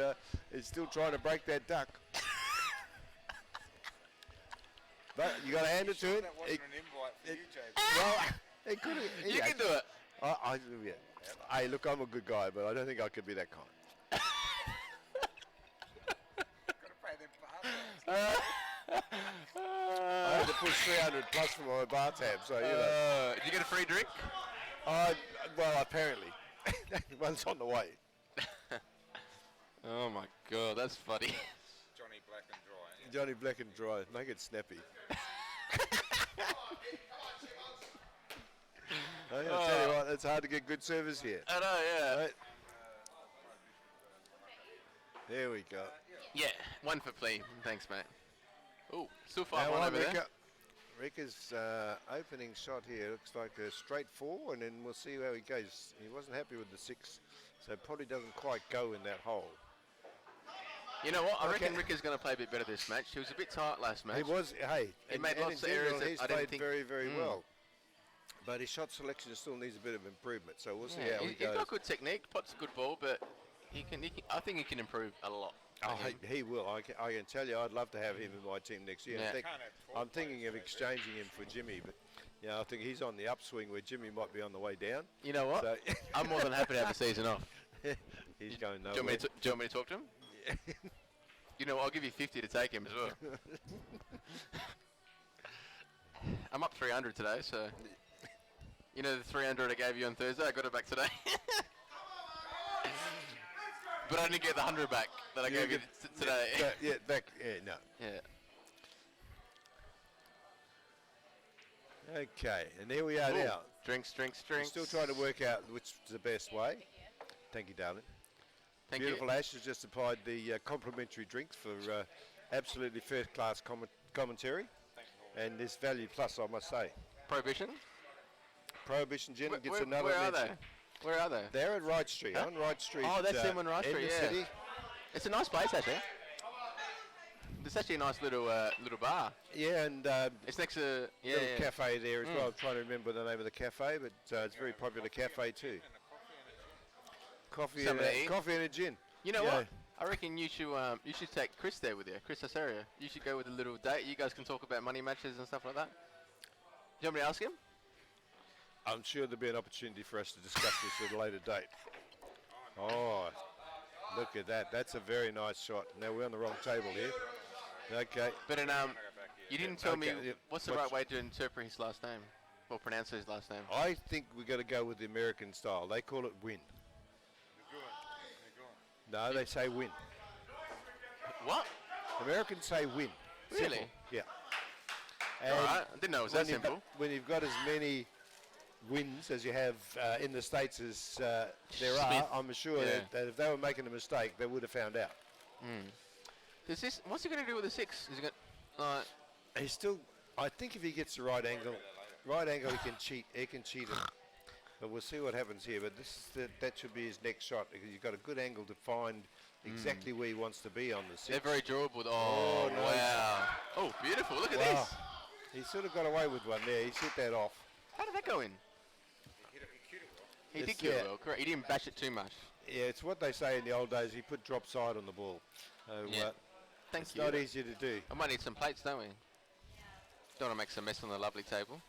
still trying to break that duck. But you got to hand it to it. That wasn't an invite for you, JB. Well, it could. You can do it. Yeah. Hey, look, I'm a good guy, but I don't think I could be that kind. Got to pay them passes. I had to push 300 plus for my bar tab, so you know. Did you get a free drink? Well, apparently, one's on the way. Oh my god, that's funny. Johnny Black and Dry. Yeah. Johnny Black and Dry. Make it snappy. I'll tell you what, it's hard to get good service here. I know, yeah. Right. There we go. Yeah, one for play. Thanks, mate. Oh, still 5-1 Now on over there. Ricka's opening shot here looks like a straight 4, and then we'll see how he goes. He wasn't happy with the 6, so probably doesn't quite go in that hole. You know what? I Okay. reckon Rick is going to play a bit better this match. He was a bit tight last match. He was, hey, He and- made and lots in of errors general, that he's I didn't played think- very, very well. But his shot selection still needs a bit of improvement, so we'll see Yeah, how he he's goes. got good technique, puts a good ball, but he can, I think he can improve a lot. Oh, he will. I can tell you, I'd love to have him in my team next year. Yeah. In fact, Can't have 12 I'm thinking of exchanging him for Jimmy, but I think he's on the upswing where Jimmy might be on the way down. You know what? So I'm more than happy to have the season off. he's going Do you, nowhere. want me to talk to him? You know, I'll give you 50 to take him as well. I'm up 300 today, so you know the 300 I gave you on Thursday. I got it back today. But I didn't get the 100 back that I gave you today. No. Yeah. Okay, and here we are Ooh, now. Drinks. We're still trying to work out which is the best way. Thank you, darling. Thank Beautiful you. Ash has just supplied the complimentary drinks for absolutely first-class commentary, and this value plus, I must say. Prohibition. Prohibition Gin gets another where are mention. they? Where are they? They're at Wright Street, Huh? on Wright Street. Oh, that's them on Wright in Street, the yeah. city. It's a nice place, actually. It's actually a nice little bar. Yeah, and It's next to little cafe there as well. I'm trying to remember the name of the cafe, but it's a very popular cafe too. Coffee and Something to eat. coffee and a gin. You know Yeah. what? I reckon you should take Chris there with you, Chris Osorio. You should go with a little date. You guys can talk about money matches and stuff like that. Do you want me to ask him? I'm sure there'll be an opportunity for us to discuss this at a later date. Oh, look at that. That's a very nice shot. Now we're on the wrong table here. Okay. But you didn't tell me Okay, yeah, what's the right way to interpret his last name or pronounce his last name. I think we've got to go with the American style. They call it win. No, they say win. What? Americans say win. Really? Simple. Yeah. All right. I didn't know it was that when you've got- simple. when you've got as many wins as you have in the States as there are, Smith. I'm sure Yeah. that if they were making a mistake, they would have found out. What's he going to do with the 6? Is he going? He's still, I think if he gets the right angle, he can cheat. He can cheat it. But we'll see what happens here. But that should be his next shot because he's got a good angle to find exactly where he wants to be on the 6. They're very durable. Oh, Oh, nice. wow. Oh, beautiful. Look at Wow. this. He sort of got away with one there. He hit that off. How did that go in? He did It's- cue it yeah. well, correct. He didn't bash it too much. Yeah, it's what they say in the old days. He put drop side on the ball. So, Yeah. Thank it's you. not easy to do. I might need some plates, don't we? Don't want to make some mess on the lovely table.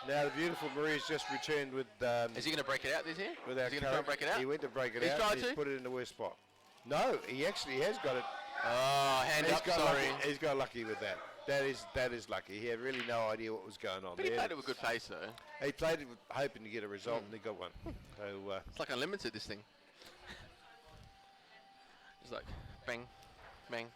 Now the beautiful Maria's just returned with Is he going to break it out this year? with our Is he going to try and break it out? He went to break it He's out. tried He's to? put it in the worst spot. No, he actually has got it. Oh, hand up, sorry. Lucky. He's got lucky with that. That is lucky. He had really no idea what was going on But he there. played it with good pace, though. He played it with hoping to get a result, and he got one. So It's like unlimited, this thing. It's like bang, bang.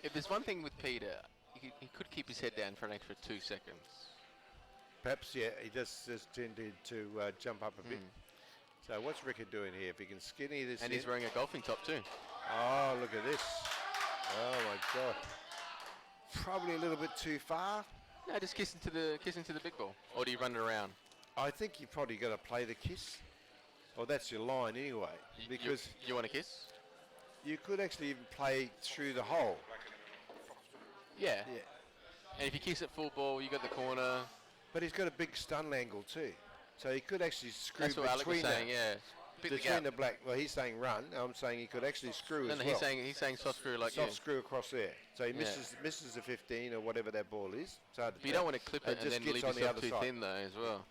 If there's one thing with Peter, he could keep his head down for an extra 2 seconds. perhaps, yeah, he just tended to jump up a bit. So what's Rickard doing here? If he can skinny this And in. he's wearing a golfing top too. Oh, look at this. Oh, my God. Probably a little bit too far. No, just kiss into the big ball. Or do you run it around? I think you probably got to play the kiss. Well, that's your line anyway. Because you want a kiss? you could actually even play through the hole. Yeah. Yeah. And if you kiss it full ball, you got the corner. But he's got a big stun angle too. So he could actually screw That's what Alec was between saying. Yeah. Pick the between gap. the black. Well, he's saying run. I'm saying he could actually screw No, as no, well. he's saying soft screw like Soft you. screw across there. So he Yeah. misses the 15 or whatever that ball is. It's hard to But you tell. don't want to clip it and just then gets leave on the yourself other too side. thin though as well.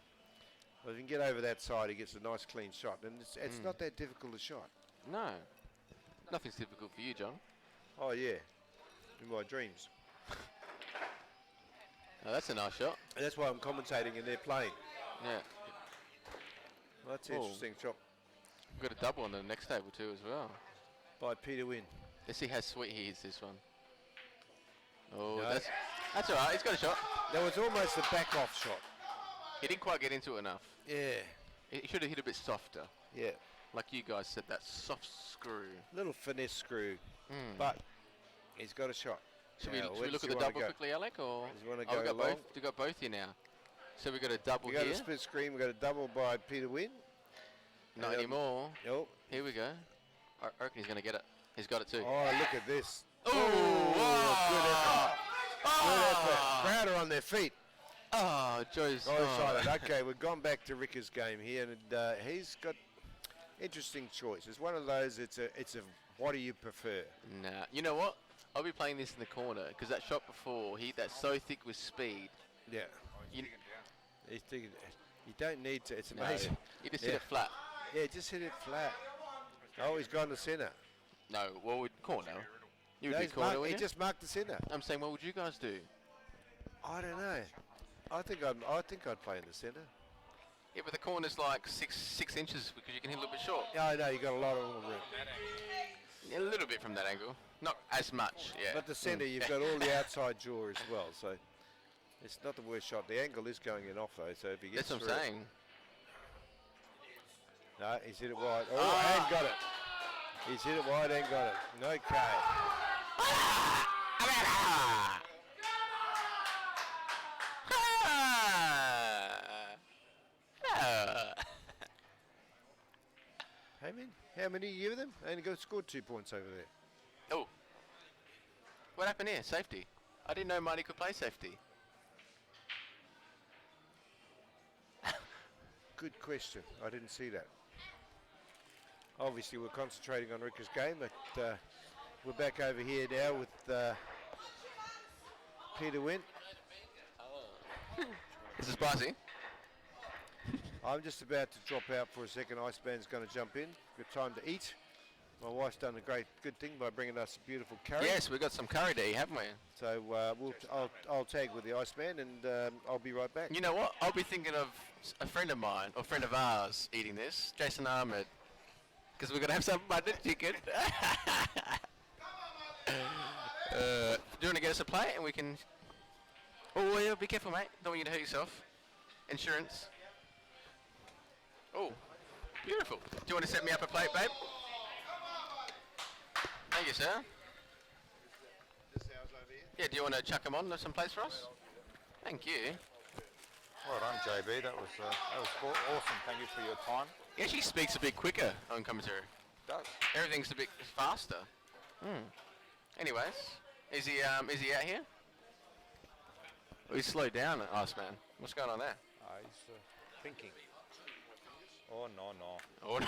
Well, if you can get over that side, he gets a nice clean shot. And it's not that difficult a shot. No. Nothing's difficult for you, John. Oh, yeah. In my dreams. Oh, that's a nice shot. And that's why I'm commentating and they're playing. Yeah. That's an Oh. interesting shot We've got a double on the next table too as well. by Peter Wynn. Let's see how sweet he is, this one. Oh, No. that's all right. He's got a shot. That was almost a back-off shot. He didn't quite get into it enough. Yeah, He should have hit a bit softer. yeah. Like you guys said, that soft screw. Little finesse screw, Mm. but he's got a shot. Should Now, we where look does at he the wanna double go? quickly, Alec? Or Does he wanna we go got long? both. We got both here now. So we got a double We got here. a split screen. We got a double by Peter Wynn. Not And, anymore. Oh, Here we go. I reckon he's going to get it. He's got it too. oh, look at this. Oh, good effort. Good effort. Ah. Crowd are on their feet. Oh, Joe's. Oh, oh. excited. Okay, we've gone back to Ricker's game here, and he's got interesting choice. It's one of those. It's a. What do you prefer? Nah. You know what? I'll be playing this in the corner because that shot before, he hit that so thick with speed. Yeah. You, He's thinking. You don't need to. It's no, amazing. you just Yeah. hit it flat. Yeah, just hit it flat. Oh, he's gone to centre. No, what would corner? You would No, do he's corner, marked- he wouldn't you? just marked the centre. I'm saying, what would you guys do? I don't know. I think I'd play in the centre. Yeah, but the corner's like six inches because you can hit a little bit short. Yeah, I know you got a lot of room. A little bit from that angle, not as much. Yeah. But the centre, you've got all the outside jaw as well, so it's not the worst shot. The angle is going in off though, so if he gets That's what I'm through it- saying. No, he's hit it wide. Oh, Ah. and got it. He's hit it wide and got it. Okay. How many you give them? Only got scored 2 points over there. Oh, what happened here? Safety. I didn't know Marty could play safety. Good question. I didn't see that. Obviously, we're concentrating on Ricker's game, but we're back over here now with Peter Wynn. This is spicy. I'm just about to drop out for a second. Iceman's going to jump in. Good time to eat. My wife's done a good thing by bringing us a beautiful curry. Yes, we've got some curry to eat, haven't we? So I'll tag with the Iceman and I'll be right back. You know what? I'll be thinking of a friend of mine, or friend of ours, eating this, Jason Ahmed. Because we're going to have some butter chicken. Do you want to get us a plate and we can... Oh, yeah, be careful, mate. Don't want you to hurt yourself. Insurance. Oh, beautiful. Do you want to set me up a plate, babe? Thank you, sir. Yeah, do you want to chuck them on some plates for us? Thank you. Well done, JB. That was awesome. Thank you for your time. He actually speaks a bit quicker on commentary. Does. Everything's a bit faster. Anyways, is he out here? Oh, he's slowed down, Iceman. What's going on there? He's thinking. Oh, no. Oh, no.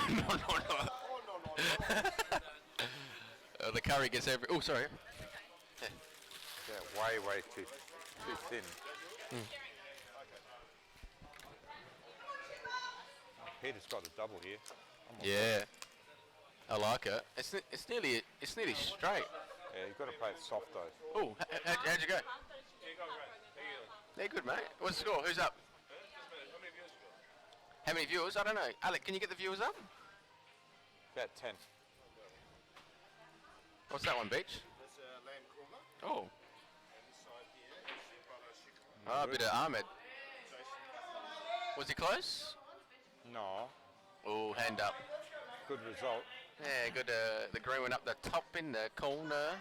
The curry gets every... Oh, sorry. Yeah, way too thin. Peter's got a double here. Yeah. I like it. It's nearly straight. Yeah, you've got to play it soft though. Oh, how'd you go? Yeah, good, mate. What's the score? Who's up? How many viewers? I don't know. Alec, can you get the viewers up? About 10. What's that one, Beach? Oh. Ah, a bit of Ahmed. Was he close? No. Oh, hand up. Good result. Yeah, good. The green one up the top in the corner. Oh,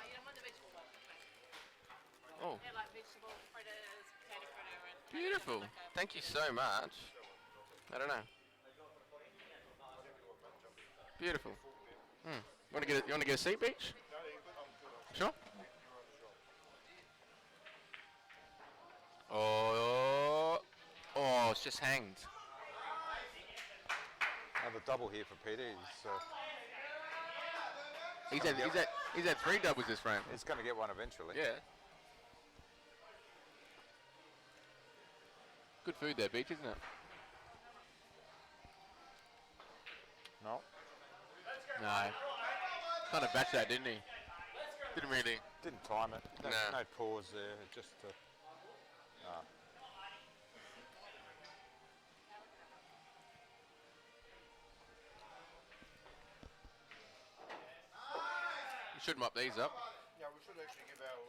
you don't want the vegetable one? Oh, They're like vegetable fritters, potato fritter, and beautiful. Thank you so much. I don't know. Beautiful. You want to get a seat, Beach? Sure. Oh, it's just hanged. Another double here for Peter. He's had 3 doubles this round. He's going to get one eventually. Yeah. Good food there, Beach, isn't it? No. No. Kind of batched that, didn't he? Didn't really. Didn't time it. No, No. no pause there. Just. Should mop these up. Yeah, we should actually give our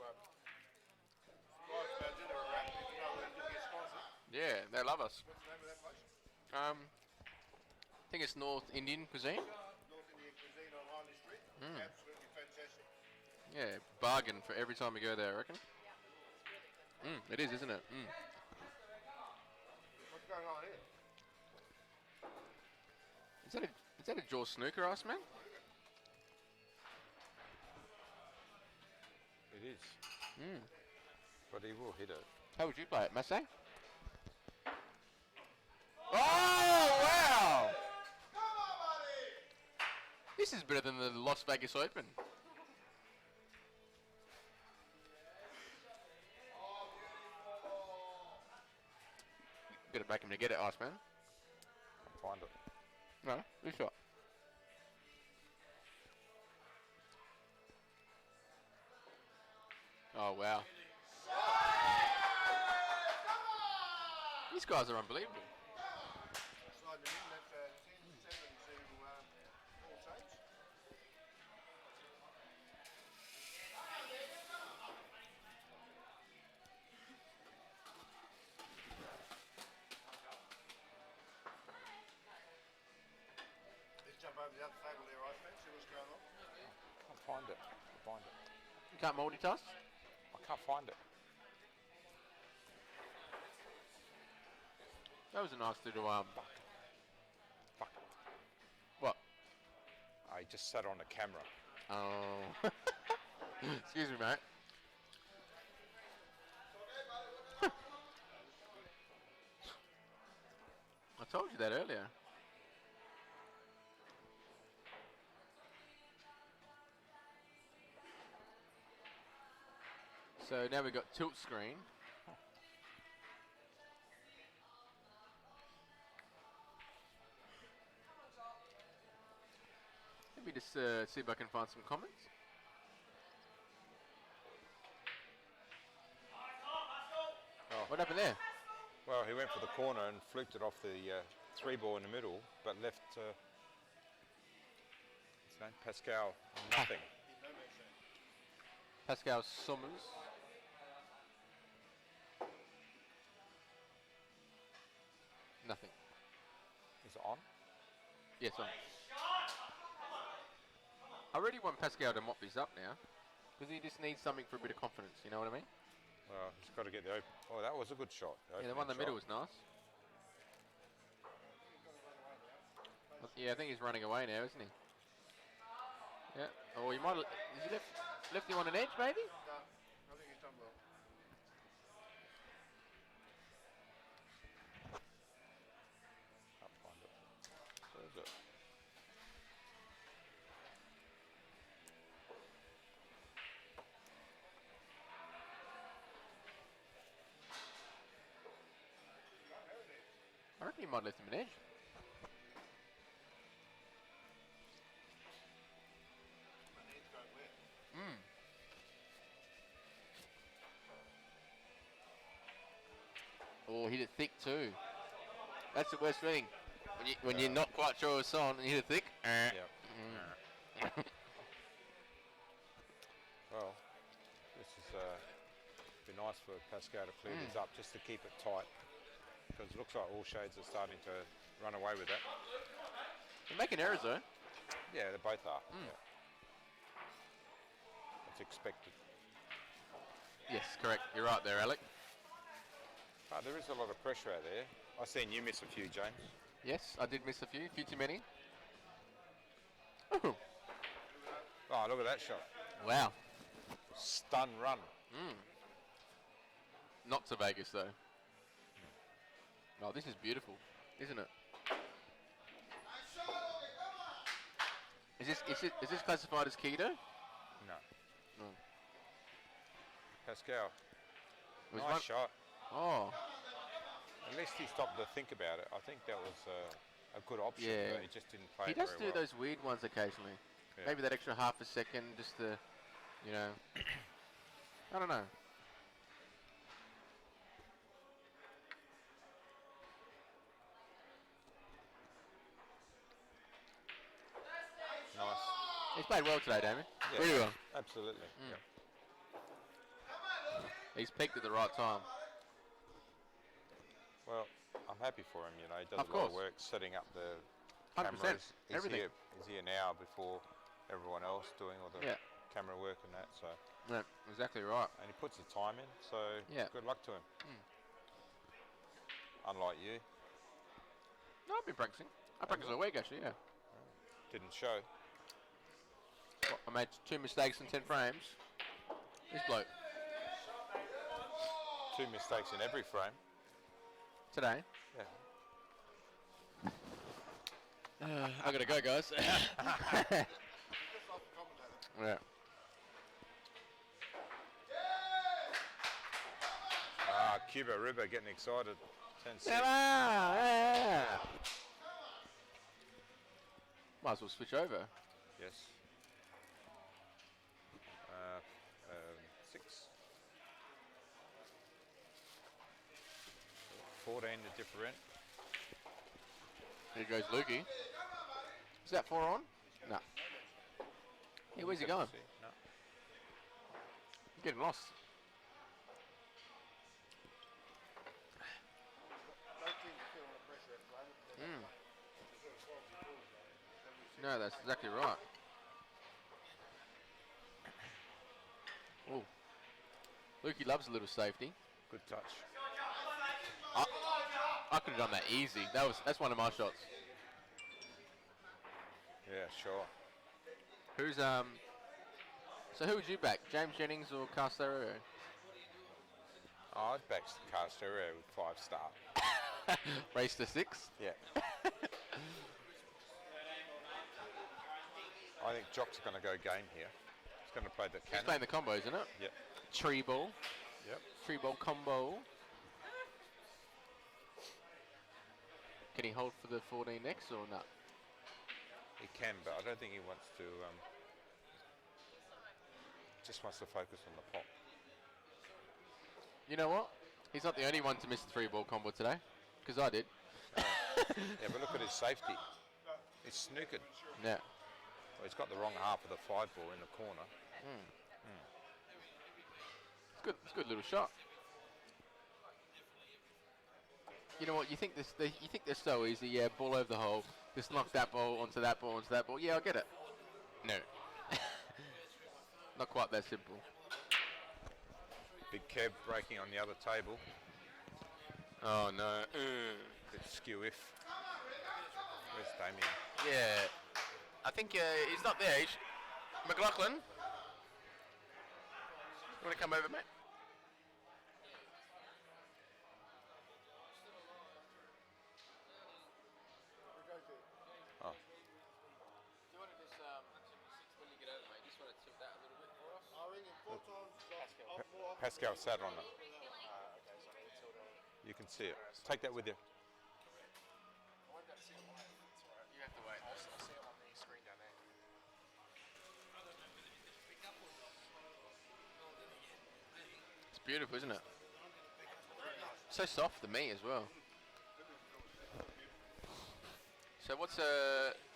Spice dinner a wrap, even though we didn't get sponsored. Yeah, they love us. What's the name of that place? I think it's North Indian cuisine. North Indian Cuisine on Hindley Street. Absolutely fantastic. Yeah, bargain for every time we go there, I reckon. It is, isn't it? What's going on here? Is that a jaw snooker, Ice Man? It is. But he will hit it. How would you play it, Massey? Oh, wow! This is better than the Las Vegas Open. Gotta back him to get it, Iceman. Find it. No, good shot. Oh, wow. These guys are unbelievable. Sliding it in, that's 10-7 to All Saints. Let's jump over the other table there, Iceman, see what's going on. Can't find it. Find it. You can't multitask? I can't find it. That was a nice little, Fuck. what? I just sat on the camera. Oh. Excuse me, mate. I told you that earlier. So now we've got tilt screen. Let me just see if I can find some comments. Oh. What happened there? Well, he went for the corner and fluked it off the 3-ball in the middle, but left his name, Pascal, nothing. Pascal Summers. Nothing. Is it on? Yes, on. I really want Pascal to mop this up now, because he just needs something for a bit of confidence, you know what I mean? Well, he's got to get the open. Oh, that was a good shot. Yeah, the one in the middle was nice. Yeah, I think he's running away now, isn't he? Yeah. Oh, he might. Is he left him on an edge, maybe? No, I think he's done well. Can't find it. Where is it? I reckon he might have left him an edge. Oh, hit it thick too. That's the worst thing. When you're not quite sure it's on and you hit it thick. Yep. Well, this is be nice for Pascal to clear this up, just to keep it tight, because it looks like all shades are starting to run away with that. They're making errors though. Yeah, they both are. Yeah. It's expected. Yes, correct. You're right there, Alec. There is a lot of pressure out there. I've seen you miss a few, James. Yes, I did miss a few too many. Ooh. Oh, look at that shot. Wow. Stun run. Not to Vegas though. Oh, this is beautiful, isn't it? Is this classified as keto? No. No. Pascal. It was Nice one- shot. Oh, At least he stopped to think about it. I think that was a good option, Yeah. but he just didn't play he it does very do well. those weird ones occasionally. Yeah. Maybe that extra half a second, just to, you know. I don't know. Nice. He's played well today, Damien. Yeah, Really well. Absolutely. Yeah. He's peaked at the right time. Well, I'm happy for him. You know, he does Of a lot of course. work setting up the 100%. cameras. Everything. He's here now before everyone else doing all the Yeah. camera work and that. So, Yeah, exactly right. and he puts the time in. So, Yeah. good luck to him. Unlike you, No, I've been practicing. I practice all week actually, yeah. didn't show. What, I made 2 mistakes in 10 frames. This bloke. 2 mistakes in every frame. Today. Yeah. I gotta go, guys. Yeah. Cuba River getting excited. 10-6. Might as well switch over. Yes. 6. 14 the different. Here goes Lukey. Is that 4 on? No. Yeah, where's he going? No. Getting lost. No, that's exactly right. Oh, Lukey loves a little safety. Good touch. I could have done that easy. That's one of my shots. Yeah, sure. Who's So who would you back? James Jennings or Casterio? I'd back Casterio with 5 star. Race to 6. Yeah. I think Jock's going to go game here. He's going to play the He's cannon. playing the combo, isn't it? Yep. Tree ball. Yep. Tree ball combo. Can he hold for the 14 next or not? He can, but I don't think he wants to. Just wants to focus on the pop. You know what? He's not the only one to miss the 3 ball combo today, because I did. Yeah, but look at his safety. He's snookered. Yeah. Well, he's got the wrong half of the 5 ball in the corner. It's a good little shot. You know what? You think you think they're so easy? Yeah, ball over the hole. Just knock that ball onto that ball onto that ball. Yeah, I'll get it. No. Not quite that simple. Big Kev breaking on the other table. Oh no. Bit skew if. Where's Damien? Yeah. I think he's not there. McLaughlin. You want to come over, mate? Oh. Do you want to just, when you get over, mate, just want to tilt that a little bit for us? Pascal sat on it. You can see it. Take that with you. You have to wait. I'll see it on the screen down there. It's beautiful, isn't it? So soft, the meat as well. So what's do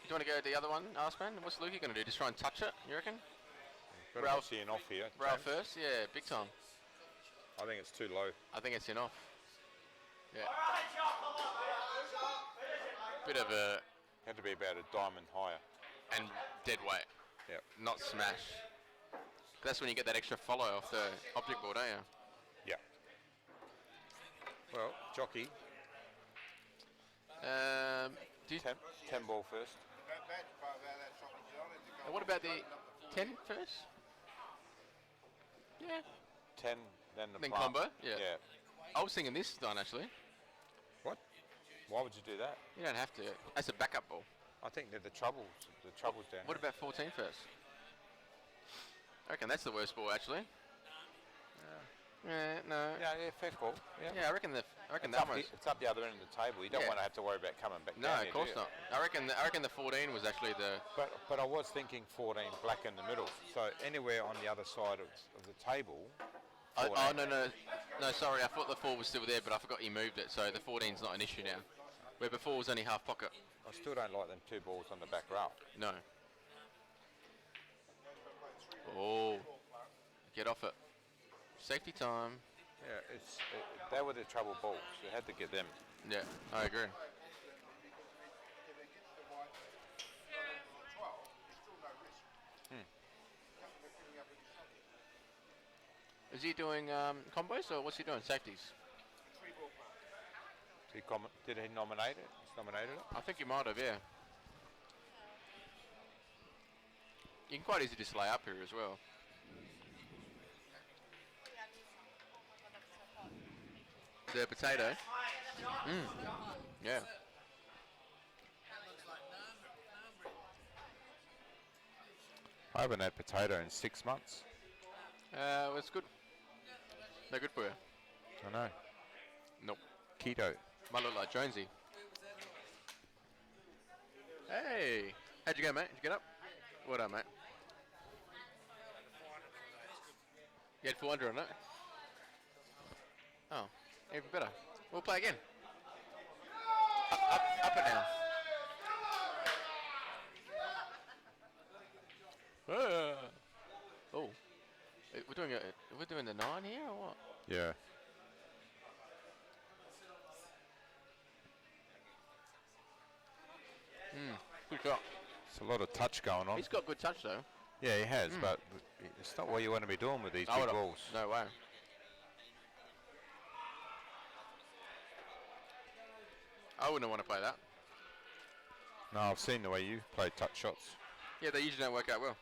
you want to go to the other one, Askman? What's Lukey going to do? Just try and touch it, you reckon? Better Ralph- not see an off here. Ralph James. first? Yeah, big time. I think it's too low. I think it's enough. Yeah. Bit of a Had to be about a diamond higher. and dead weight, Yep. not smash. That's when you get that extra follow off the object board, don't you? Yeah. Well, jockey, Do you, 10 ball first. and what about the 10 first? Yeah. 10, then the Then plant. combo? Yeah. Yeah. I was thinking this done actually. What? Why would you do that? You don't have to. That's a backup ball. I think that the trouble's down. What about 14 first? I reckon that's the worst ball actually. Yeah, no. Yeah, fair call. Yeah. Yeah, I reckon It's that up, one's. it's up the other end of the table. You don't Yeah. want to have to worry about coming back No, down of here, course do you? not. I reckon the 14 was actually the. But I was thinking 14 black in the middle. So anywhere on the other side of the table. Oh 14. no, sorry. I thought the 4 was still there, but I forgot you moved it. So the 14's not an issue now. Where before was only half pocket. I still don't like them 2 balls on the back row. No. Oh, get off it. Safety time. Yeah, they were the trouble balls. You had to get them. Yeah, I agree. Is he doing combos or what's he doing? Safeties? Did he nominate it? He's nominated it. I think he might have, yeah. You can quite easily just lay up here as well. The potato. Yeah. I haven't had potato in 6 months. It's good. They're good for you. I know. Nope. Keto. Might look like Jonesy. Hey! How'd you go, mate? Did you get up? What up, mate? You had 400 on it? Oh, even better. We'll play again. Up and down. Oh. We're doing the 9 here or what? Yeah. Good shot. It's a lot of touch going on. He's got good touch though. Yeah, he has, but it's not what you want to be doing with these I big would've- balls. No way. I wouldn't want to play that. No, I've seen the way you play touch shots. Yeah, they usually don't work out well.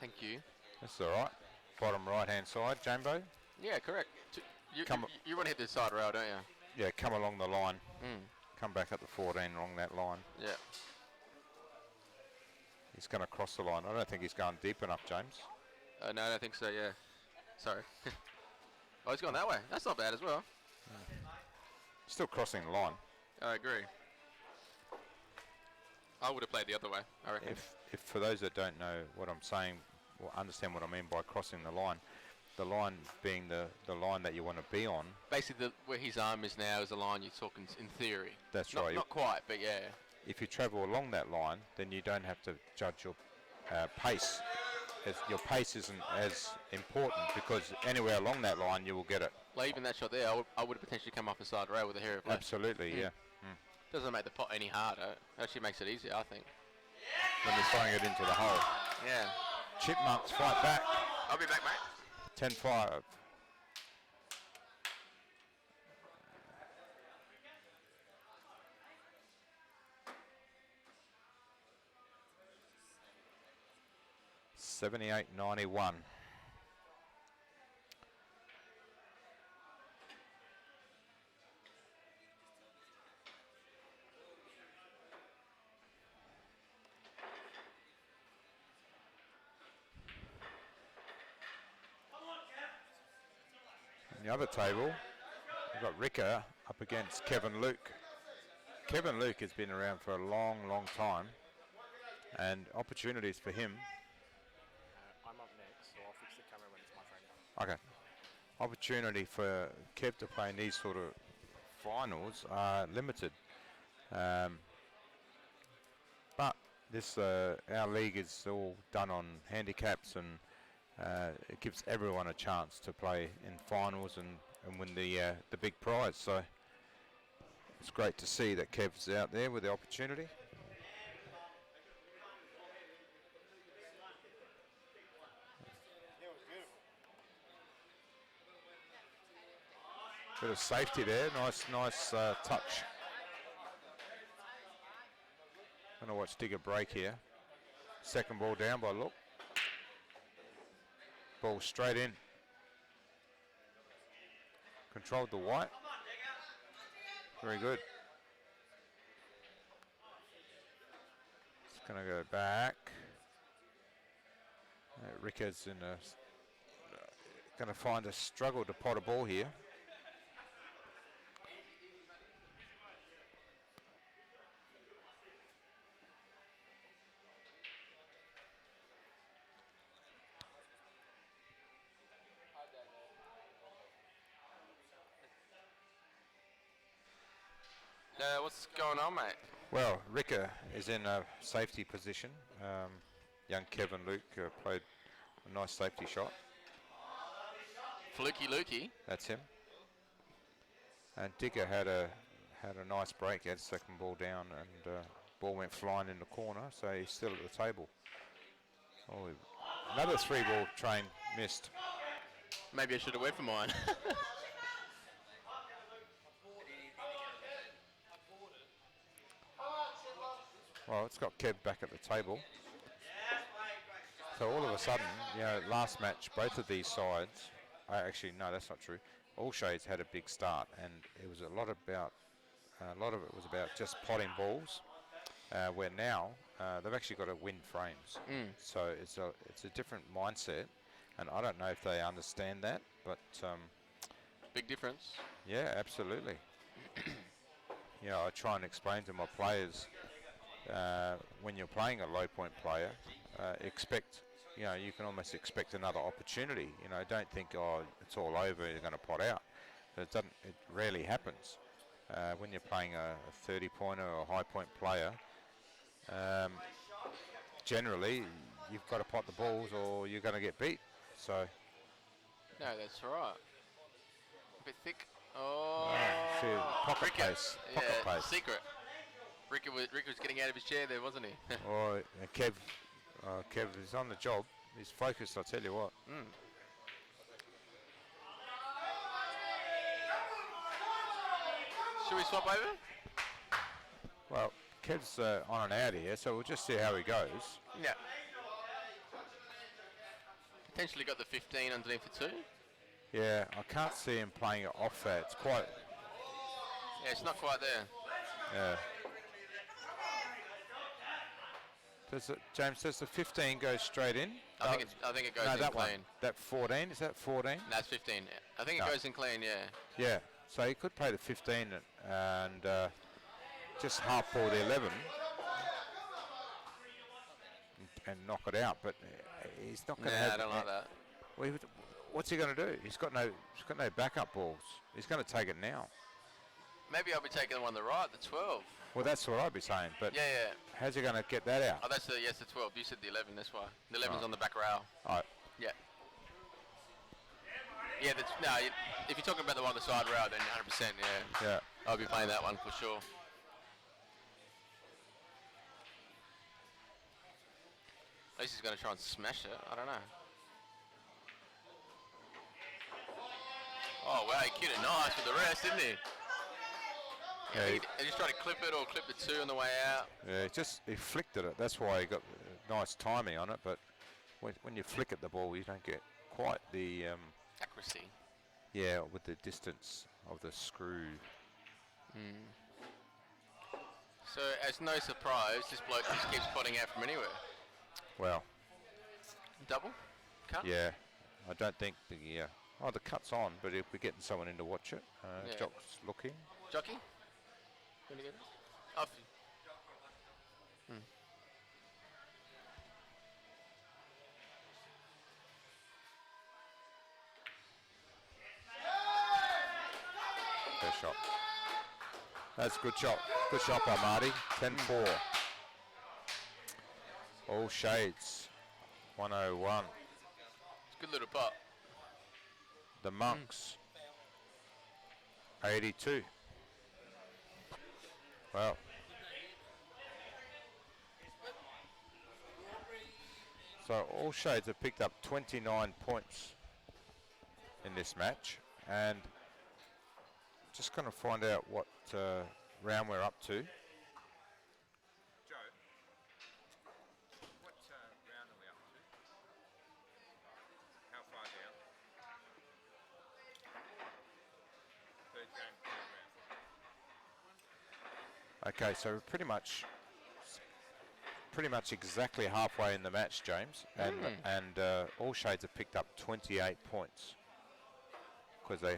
Thank you. That's all right. Bottom right-hand side, Jambo. Yeah, correct. You Come want to hit the side rail, don't you? Yeah, come along the line. Mm. Come back at the 14 along that line. Yeah. He's going to cross the line. I don't think he's going deep enough, James. No, I don't think so, yeah. Sorry. Oh, he's going that way. That's not bad as well. Still crossing the line. I agree. I would have played the other way, I reckon. If for those that don't know what I'm saying, or understand what I mean by crossing the line being the line that you want to be on. Basically, where his arm is now is the line you're talking in theory. That's Not- right. Not quite, but yeah. If you travel along that line, then you don't have to judge your pace. Your pace isn't as important because anywhere along that line you will get it. Like even that shot there, I would have potentially come off the side rail with a hair of left. Absolutely, yeah. Doesn't make the pot any harder. Actually makes it easier, I think. When you're throwing it into the hole. Yeah. Chipmunks fight back. I'll be back, mate. 10-5. $78.91. On the other table, we've got Ricker up against Kevin Luke. Kevin Luke has been around for a long, long time, and opportunities for him. I'm up next, so I'll fix the camera when it's my turn. Okay. Opportunity for Kev to play in these sort of finals are limited. But this our league is all done on handicaps, and it gives everyone a chance to play in finals and win the big prize. So it's great to see that Kev's out there with the opportunity. Bit of safety there, nice touch. Gonna watch Digger break here. Second ball down by Look. Ball straight in. Controlled the white. Very good. It's gonna go back. Rickard's gonna find a struggle to pot a ball here. What's going on, mate? Well, Ricker is in a safety position. Young Kevin Luke played a nice safety shot. Fluky Lukey. That's him. And Digger had a nice break. He had second ball down, and ball went flying in the corner, so he's still at the table. Oh, another 3-ball train missed. Maybe I should have went for mine. Well, it's got Kev back at the table. So all of a sudden, last match, both of these sides, actually, no, that's not true. All Shades had a big start, and it was a lot of it was about just potting balls, where now they've actually got to win frames. So it's a different mindset, and I don't know if they understand that, but Big difference. yeah, absolutely. I try and explain to my players, when you're playing a low point player, expect, you can almost expect another opportunity. Don't think, oh, it's all over, you're going to pot out. It rarely happens. When you're playing a 30-pointer or a high point player, generally you've got to pot the balls or you're going to get beat. So No, that's right. A bit thick. Oh, see, pocket Ricker. pace, pocket Yeah, pace. secret. Ricker was getting out of his chair there, wasn't he? Or Kev is on the job. He's focused, I'll tell you what. Should we swap over? Well, Kev's on and out here, so we'll just see how he goes. Yeah. Potentially got the 15 underneath the 2. Yeah, I can't see him playing it off that. It's quite, Yeah, it's not quite there. yeah. James, does the 15 go straight in? I think it goes No, in that clean. one. That 14, is that 14? No, it's 15. I think it No. goes in clean, yeah. Yeah, so he could play the 15 and just half ball the 11 and knock it out, but he's not going to have. I don't like that. Well, what's he going to do? He's got no backup balls. He's going to take it now. Maybe I'll be taking the one on the right, the 12. Well, that's what I'd be saying, but Yeah. how's he going to get that out? Oh, that's the 12. You said the 11. That's why. The 11's Right. on the back rail. All right. Yeah. Yeah. If you're talking about the one on the side rail, then 100%. Yeah. Yeah. I'll be playing that one for sure. At least he's going to try and smash it. I don't know. Oh wow, he queued it nice with the rest, didn't he? Yeah, He just tried to clip it or clip the 2 on the way out. Yeah, he flicked at it. That's why he got nice timing on it. But when you flick at the ball, you don't get quite the Accuracy. yeah, with the distance of the screw. So, as no surprise, this bloke just keeps potting out from anywhere. Well, Double? Cut? yeah, I don't think the cut's on, but if we're getting someone in to watch it, Yeah. Jock's looking. Jockey? Gonna get it? Off. Fair shot. That's a good shot. Good shot by Marty. 10-4. All Shades. 101. It's a good little pot. The Monks. 82. Well. So All Shades have picked up 29 points in this match, and just going to find out what round we're up to. Joe, what round are we up to? How far down? Third game, third round. Okay, so we're pretty much exactly halfway in the match, James, and All Shades have picked up 28 points because they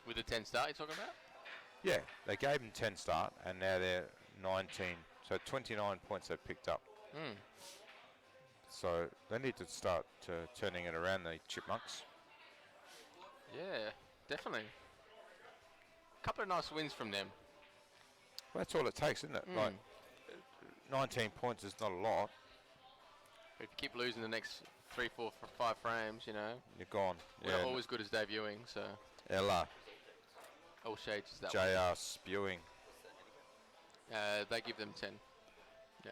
With the 10 start you're talking about? yeah, they gave them 10 start, and now they're 19. So 29 points they've picked up. So they need to start turning it around, the Chipmunks. Yeah, definitely. Couple of nice wins from them. Well, that's all it takes, isn't it? Like 19 points is not a lot. If you keep losing the next 3, 4, 5 frames, you know, You're gone. we're not always good as debuting, so Ella, all shades is that way. JR spewing. They give them 10. Yeah.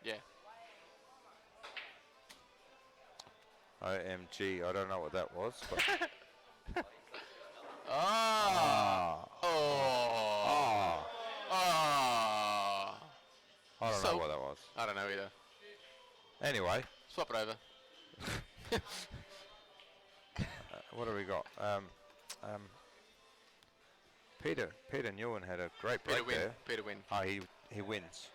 Yeah. OMG, I don't know what that was, but Ah. Oh. Ah. I don't So- know what that was. I don't know either. Anyway, Swap it over. what do we got? Peter Newen had a great break Peter win. there. Peter win. Oh, he wins.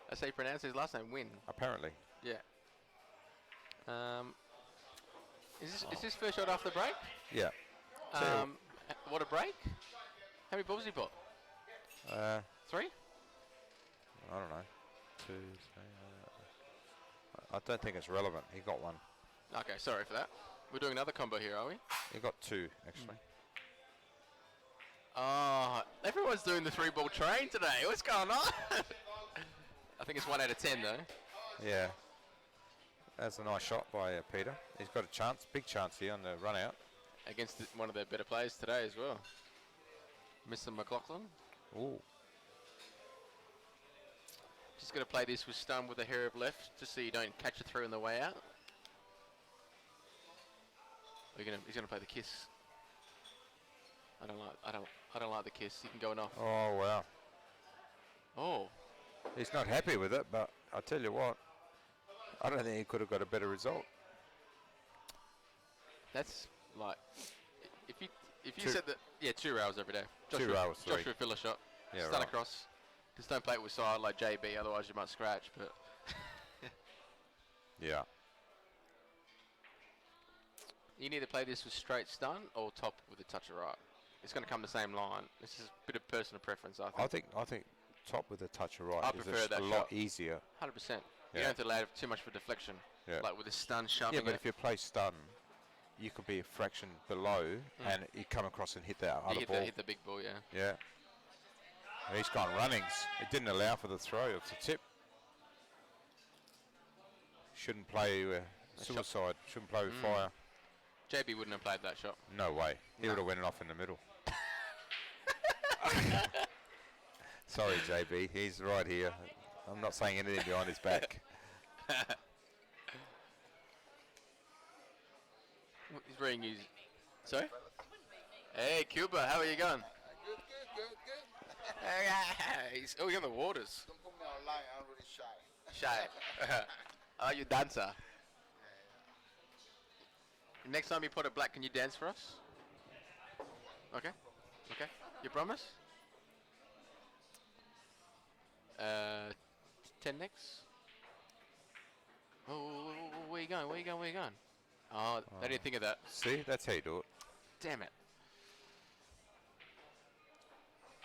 That's how you pronounce his last name. Win. Apparently. Yeah. Is this first shot after the break? Yeah. Tell you What a break! How many balls he put? 3? I don't know. 2, 3. I don't think it's relevant. He got one. Okay, sorry for that. We're doing another combo here, are we? He got 2 actually. Oh, everyone's doing the 3-ball train today. What's going on? I think it's 1 out of 10 though. Yeah. That's a nice shot by Peter. He's got a chance, big chance here on the run out. Against one of their better players today as well. Mr. McLaughlin. Ooh. Just going to play this with stun with a hair of left, just so you don't catch it through on the way out. He's gonna play the kiss. I don't like the kiss. You can go off. Oh wow. Oh, He's not happy with it, but I tell you what, I don't think he could have got a better result. that's like if you Two- said that, yeah, 2 hours every day. 2 hours, 3. Joshua filler shot. Yeah, Stun right. across. Just don't play it with side like JB, otherwise you might scratch. But Yeah. you need to play this with straight stun or top with a touch of right. It's going to come the same line. This is a bit of personal preference, I think. I think top with a touch of right I is prefer that a lot shot. easier. 100%. You Yeah. don't have to allow too much for deflection. Yeah. Like with a stun shoving Yeah, but it. if you play stun, you could be a fraction below and you come across and hit that You other ball. hit the big ball, yeah. Yeah. He's gone runnings. It didn't allow for the throw. It's a tip. Shouldn't play suicide. Shouldn't play with fire. JB wouldn't have played that shot. No way. He No. would have went off in the middle. Sorry, JB. He's right here. I'm not saying anything behind his back. He's wearing his... Sorry? Hey, Cuba, how are you going? Hey, oh, you're on the waters. Don't put me online, I'm really shy. Shy. Are you dancer? Next time you put it black, can you dance for us? Okay. Okay. You promise? 10 next. Oh, where you going? Where you going? Where you going? Oh, they didn't think of that. See? That's how you do it. Damn it.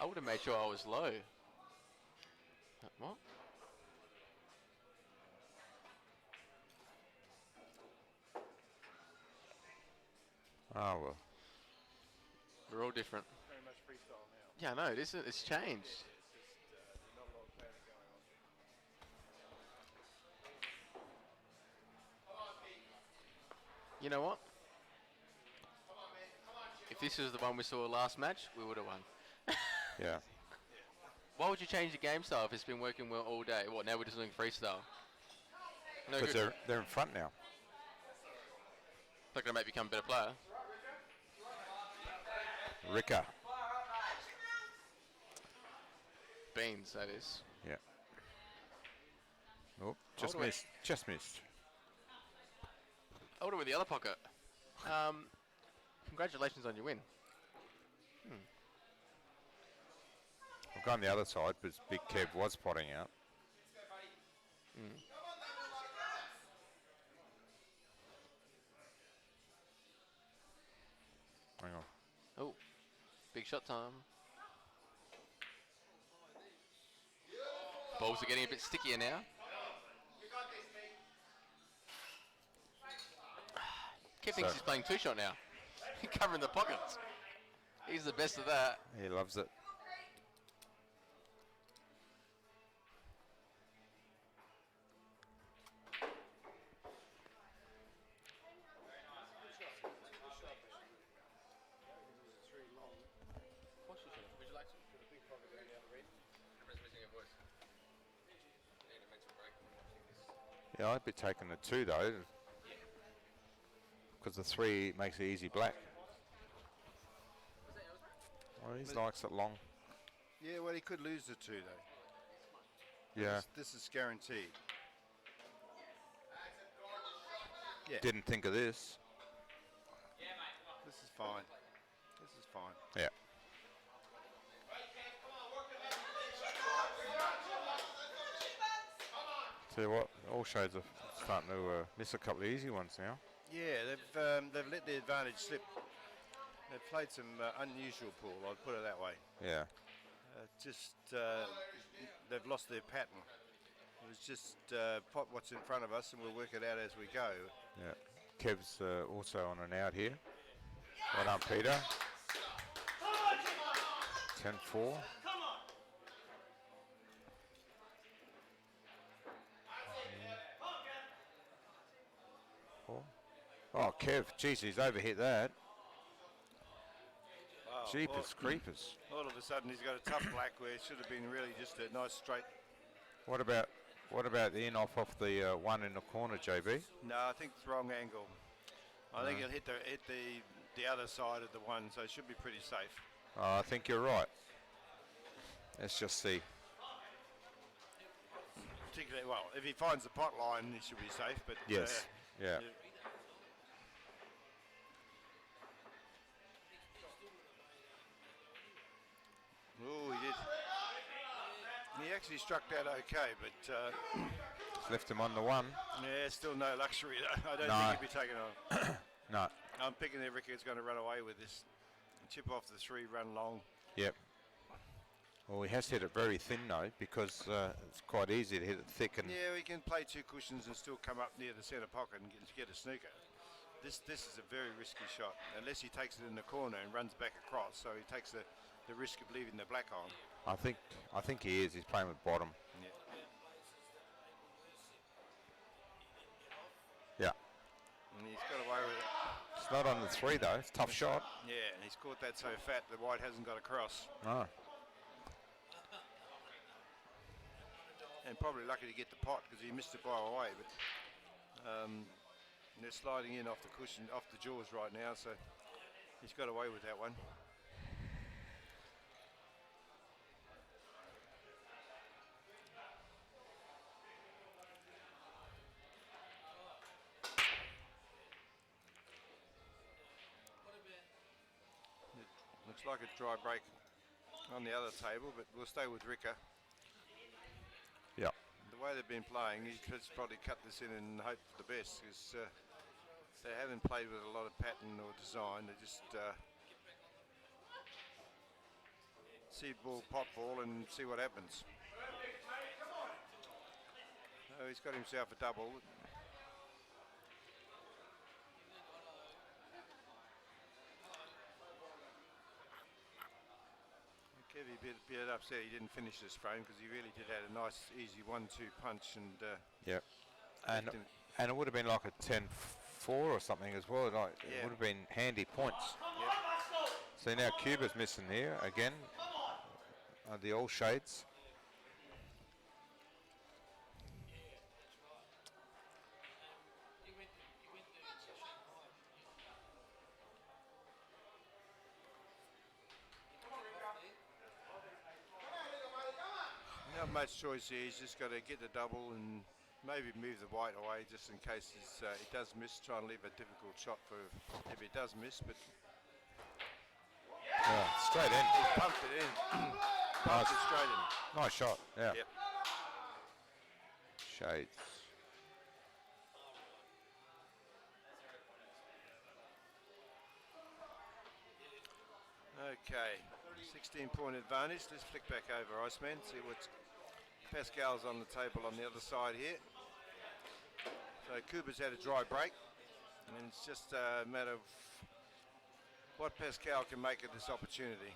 I would have made sure I was low. What? Oh, well. We're all different. Very much freestyle now. Yeah, I know. It's changed. Not a lot of planning going on. You know what? If this was the one we saw last match, we would have won. Yeah. Why would you change the game style if it's been working well all day? What, now we're just doing freestyle? No Because good. they're in front now. Not going to make you become a better player. Rika. Beans, that is. Yeah. Oh, just do I- missed. Just missed. I would have with the other pocket. Congratulations on your win. I've gone the other side, but Big Kev was potting out. Hang on. Oh, big shot time. Balls are getting a bit stickier now. Kev thinks So- he's playing 2-shot now. covering the pockets. He's the best of that. He loves it. Yeah, I'd be taking the 2 though, because the 3 makes it easy black. Well, he likes it long. Yeah, well, he could lose the 2 though. Yeah, This is guaranteed. Yeah, didn't think of this. this is fine. This is fine. Yeah. Tell you what, all shades are starting to miss a couple of easy ones now. Yeah, they've let the advantage slip. They've played some unusual pool, I'd put it that way. Yeah. They've lost their pattern. It was just pot what's in front of us and we'll work it out as we go. Yeah. Kev's also on and out here. Well done, Peter. 10-4. Oh, Kev, jeez, he's overhit that. Wow. Jeepers creepers. All of a sudden he's got a tough black where it should have been really just a nice straight. What about the in-off the one in the corner, JB? No, I think it's wrong angle. I think he'll hit the other side of the one, so it should be pretty safe. I think you're right. Let's just see. Particularly, well, if he finds the pot line, he should be safe. But Yes. Yeah. Oh, he did. He actually struck that okay, but Left him on the 1. yeah, still no luxury. I don't No. think he'd be taken on. No. I'm picking that Ricky is going to run away with this. Chip off the 3, run long. Yep. Well, he has hit it very thin though, because it's quite easy to hit it thick and. Yeah, he can play 2 cushions and still come up near the centre pocket and get a snooker. This is a very risky shot, unless he takes it in the corner and runs back across. So he takes the risk of leaving the black on. I think he is. He's playing with bottom. Yeah. Yeah. And he's got away with it. It's not on the 3 though. It's a tough shot. Yeah, and he's caught that so fat the white hasn't got across. No. And probably lucky to get the pot because he missed it by a way. But they're sliding in off the cushion, off the jaws right now, so he's got away with that one. Looks like a dry break on the other table, but we'll stay with Ricker. Yeah. The way they've been playing, he could probably cut this in and hope for the best, because they haven't played with a lot of pattern or design. They just see ball, pot ball, and see what happens. Oh, he's got himself a double. Kevy a bit upset he didn't finish this frame because he really did have a nice easy 1-2 punch and Yep. And it would have been like a 10-4 or something as well. Like Yeah. It would have been handy points. Yep. See now Cuba's missing here again. The all shades. Not much choice here. He's just got to get the double and maybe move the white away just in case he does miss. Try and leave a difficult shot for if he does miss. But Yeah, straight in. he pumped it in. Pumped it straight in. Nice shot. Yeah. Yep. Shades. Okay, 16-point advantage. Let's flick back over Iceman. See what Pascal's on the table on the other side here. So Cooper's had a dry break, and it's just a matter of what Pascal can make of this opportunity.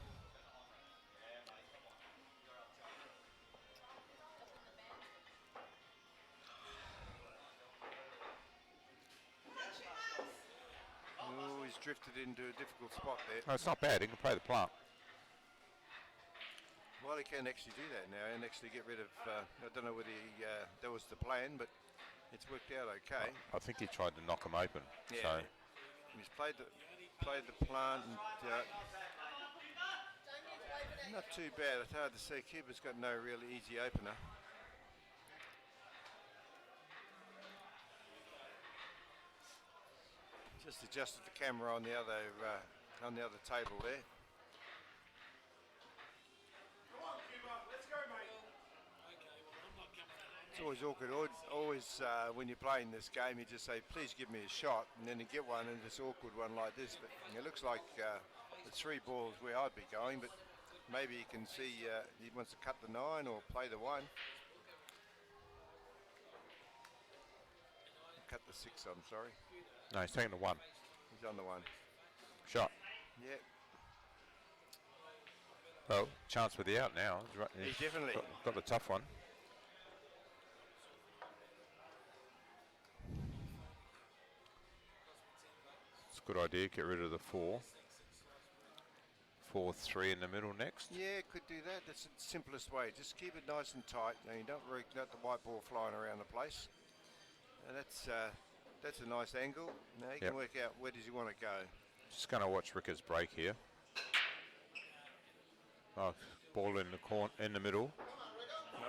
Oh, he's drifted into a difficult spot there. No, it's not bad. He can play the plant. Well, he can actually do that now and actually get rid of. I don't know whether that was the plan, but it's worked out okay. I think he tried to knock him open. Yeah. So He's played the plant and not too bad. It's hard to say. Cuba's got no really easy opener. Just adjusted the camera on the other table there. It's always awkward. Always when you're playing this game, you just say, "Please give me a shot," and then you get one, and it's an awkward one like this. But it looks like the 3 balls where I'd be going, but maybe you can see he wants to cut the 9 or play the 1. Cut the 6. I'm sorry. no, he's taking the 1 He's on the 1. shot. Yeah. Well, chance with the out now. He's definitely got the tough one. It's a good idea. Get rid of the 4. 4-3 in the middle next. Yeah, could do that. That's the simplest way. Just keep it nice and tight. Now you don't really got the white ball flying around the place. And that's a nice angle. Now you can work out where does he want to go. Just going to watch Ricker's break here. Oh, ball in the corner, in the middle. No,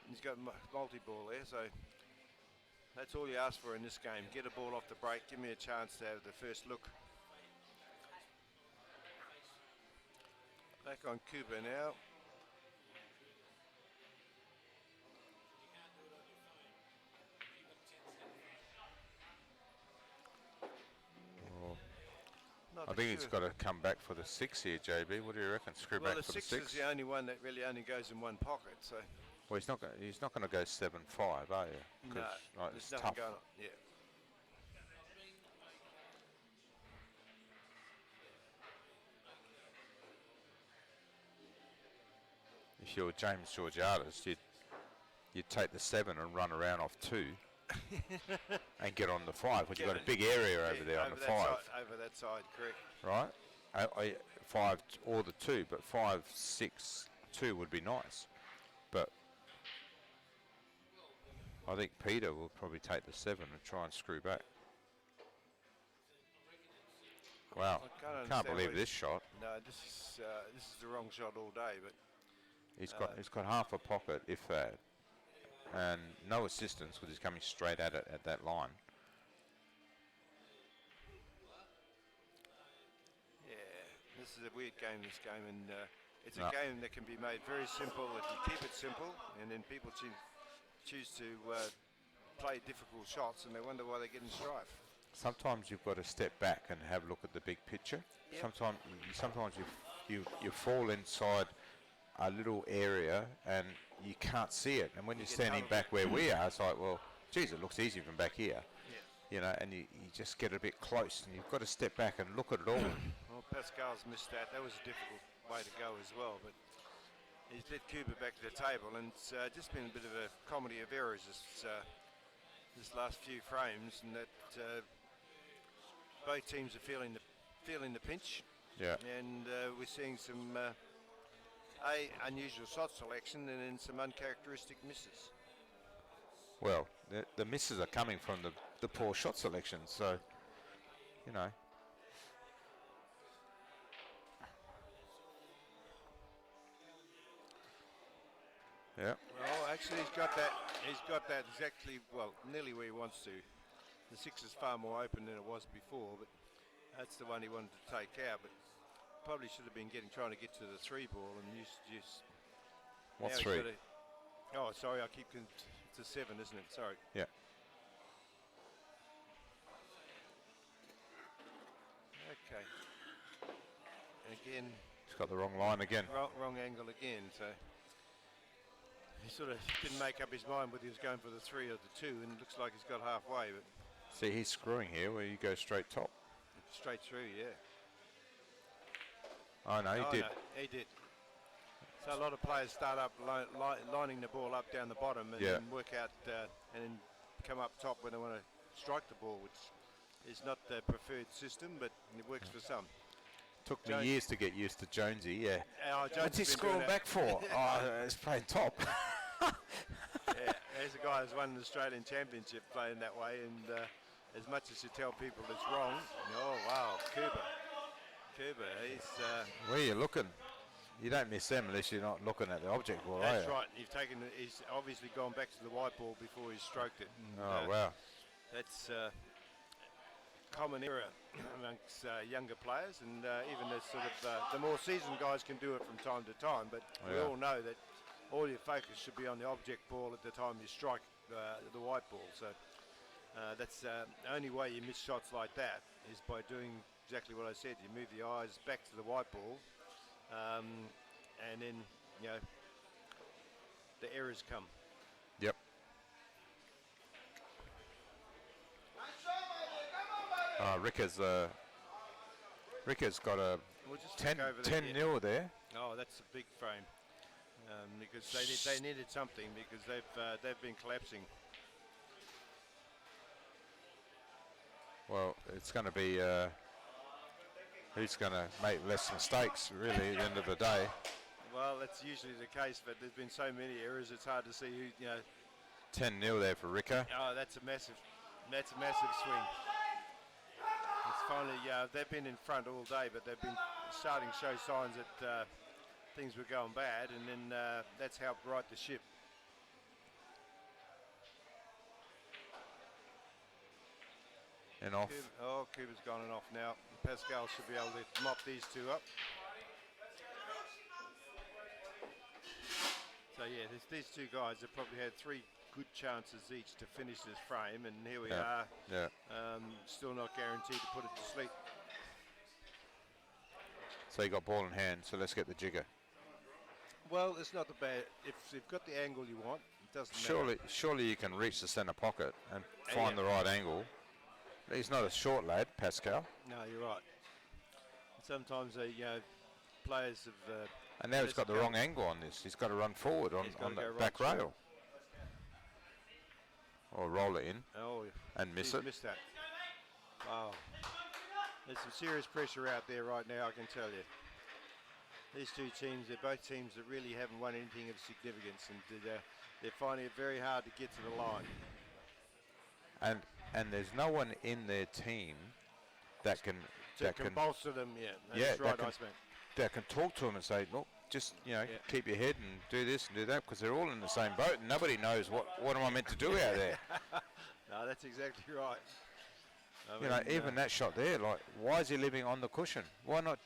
he's got multi-ball there. So that's all you ask for in this game. Get a ball off the break. Give me a chance to have the first look. Back on Cuba now. I think he's got to come back for the 6 here, JB. What do you reckon? Screw Well, back the for the 6 is 6. the only one that really only goes in one pocket. So Well, he's not going to go 7-5, are you? no, Right, there's it's nothing tough. going on. Yeah. If you're James Georgiadis, you'd take the 7 and run around off 2 and get on the 5, because you've got a big area over there on the 5. Over that side, correct. Right? 5 or the 2, but 5, 6, 2 would be nice. But I think Peter will probably take the 7 and try and screw back. Wow, I can't believe this shot. No, this is the wrong shot all day. But He's got half a pocket, if that, and no assistance because he's coming straight at it at that line. yeah, this is a weird game. This game, and it's a game that can be made very simple if you keep it simple, and then people choose to play difficult shots, and they wonder why they get in strife. Sometimes you've got to step back and have a look at the big picture. Yep. Sometimes you fall inside a little area and you can't see it. And when you're standing back where we are, it's like, well, geez, it looks easy from back here. Yeah. You know, and you just get a bit close, and you've got to step back and look at it all. Well, Pascal's missed that. That was a difficult way to go as well, but he's led Cuba back to the table, and it's just been a bit of a comedy of errors this last few frames, and that both teams are feeling the pinch. Yeah. And we're seeing some unusual shot selection and then some uncharacteristic misses. Well, the misses are coming from the poor shot selection, so, you know. Yeah. Well, actually, he's got that exactly, well, nearly where he wants to. The 6 is far more open than it was before, but that's the one he wanted to take out. But probably should have been trying to get to the 3 ball and use. What now 3? Oh, sorry, I keep. It's a 7, isn't it? Sorry. Yeah. Okay. Again. He's got the wrong line again. Wrong angle again. So he sort of didn't make up his mind whether he was going for the 3 or the 2, and it looks like he's got halfway. But See, he's screwing here where you go straight top. straight through, yeah. Oh no, he Oh, did. no, he did. So a lot of players start up lining the ball up down the bottom and Yeah. then work out and then come up top when they want to strike the ball, which is not the preferred system, but it works for some. Took me Jones- years to get used to Jonesy. Yeah. Jones What's he has been doing scrolling that. back for? Oh, he's playing top. Yeah, there's a guy who's won an Australian Championship playing that way, and as much as you tell people it's wrong, oh wow, Cuba, he's Where you looking? You don't miss them unless you're not looking at the object ball, are that's you? right. He's obviously gone back to the white ball before he stroked it. Oh wow. That's common error amongst younger players, and even the sort of the more seasoned guys can do it from time to time. But we Yeah. all know that all your focus should be on the object ball at the time you strike the white ball. So that's the only way you miss shots like that is by doing exactly what I said. You move the eyes back to the white ball, and then the errors come. Yep. Ricker's got a We'll just 10 flick over there, yeah. 0 there. Oh, that's a big frame because they needed something because they've been collapsing. Well, it's going to be who's going to make less mistakes, really, at the end of the day. Well, that's usually the case, but there's been so many errors. It's hard to see who. 10-0 there for Ricker. Oh, that's a massive swing. It's finally. They've been in front all day, but they've been starting to show signs that things were going bad, and then that's helped right the ship. And off. Cuba's gone and off now. Pascal should be able to mop these two up. So yeah, these two guys have probably had 3 good chances each to finish this frame, and here we are. Yeah. Still not guaranteed to put it to sleep. So you got ball in hand, so let's get the jigger. Well, it's not the bad. If you've got the angle you want, it doesn't matter. Surely you can reach the centre pocket and Yeah. find the right angle. He's not a short lad, Pascal. No, you're right. Sometimes players have. And now he's got the Let's go. wrong angle on this. He's got to run forward on He's gotta the go right back through. rail. Or roll it in Oh, and miss he's it. missed that. Wow. There's some serious pressure out there right now, I can tell you. These two teams, they're both teams that really haven't won anything of significance, and they're finding it very hard to get to the line. And there's no one in their team that can Bolster them, yeah. Yeah, That's right, that can- Iceman. that can talk to them and say, look, just keep your head and do this and do that, because they're all in the same boat and nobody knows what am I meant to do out there. No, that's exactly right. I You know, mean, even that shot there, like, why is he leaving on the cushion? Why not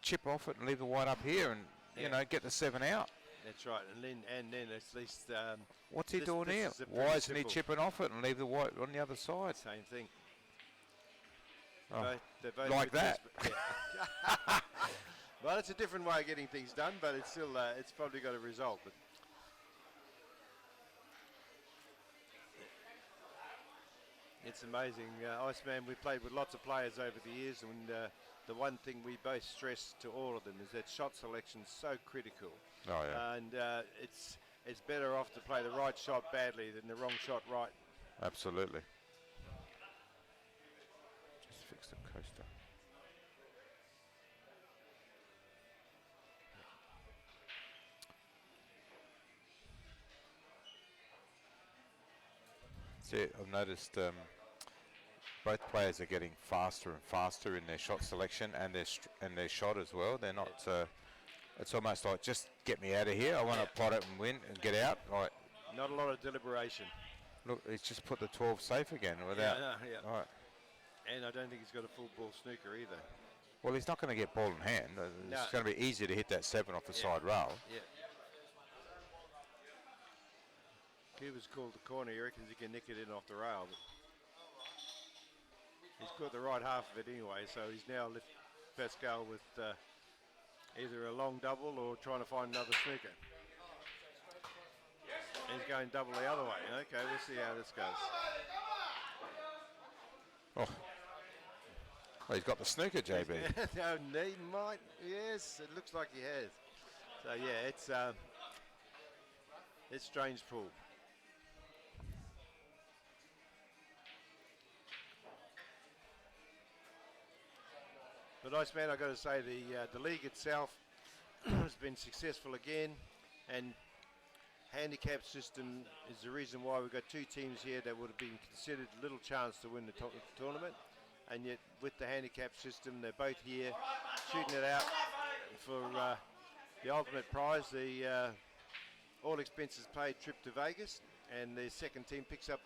chip off it and leave the white up here and you know get the 7 out? That's right, and then at least. What's he this- doing this here? is a Why pretty isn't he simple- chipping off it and leave the white on the other side? Same thing. Oh, They're both like good that. yeah. Well, it's a different way of getting things done, but it's still it's probably got a result. But it's amazing, Iceman. We played with lots of players over the years, and the one thing we both stress to all of them is that shot selection is so critical. Oh yeah, And it's better off to play the right shot badly than the wrong shot right. absolutely. Just fix the coaster. See, I've noticed both players are getting faster and faster in their shot selection and their shot as well. They're not. It's almost like, just get me out of here. I want to pot it and win and get out. Like, Not a lot of deliberation. look, he's just put the 12 safe again without. Yeah. Right. And I don't think he's got a full ball snooker either. Well, he's not going to get ball in hand. No. It's going to be easier to hit that 7 off the Yeah. side rail. Yeah. Cuba's called the corner. He reckons he can nick it in off the rail. But he's got the right half of it anyway, so he's now left Pascal with either a long double or trying to find another snooker. He's going double the other way. Okay, we'll see how this goes. Oh, Oh, he's got the snooker, JB. No, he might. Yes, it looks like he has. So yeah, it's strange pool. But Iceman, I've got to say the league itself has been successful again, and handicap system is the reason why we've got two teams here that would have been considered little chance to win the tournament, and yet with the handicap system they're both here shooting it out for the ultimate prize, the all expenses paid trip to Vegas, and the second team picks up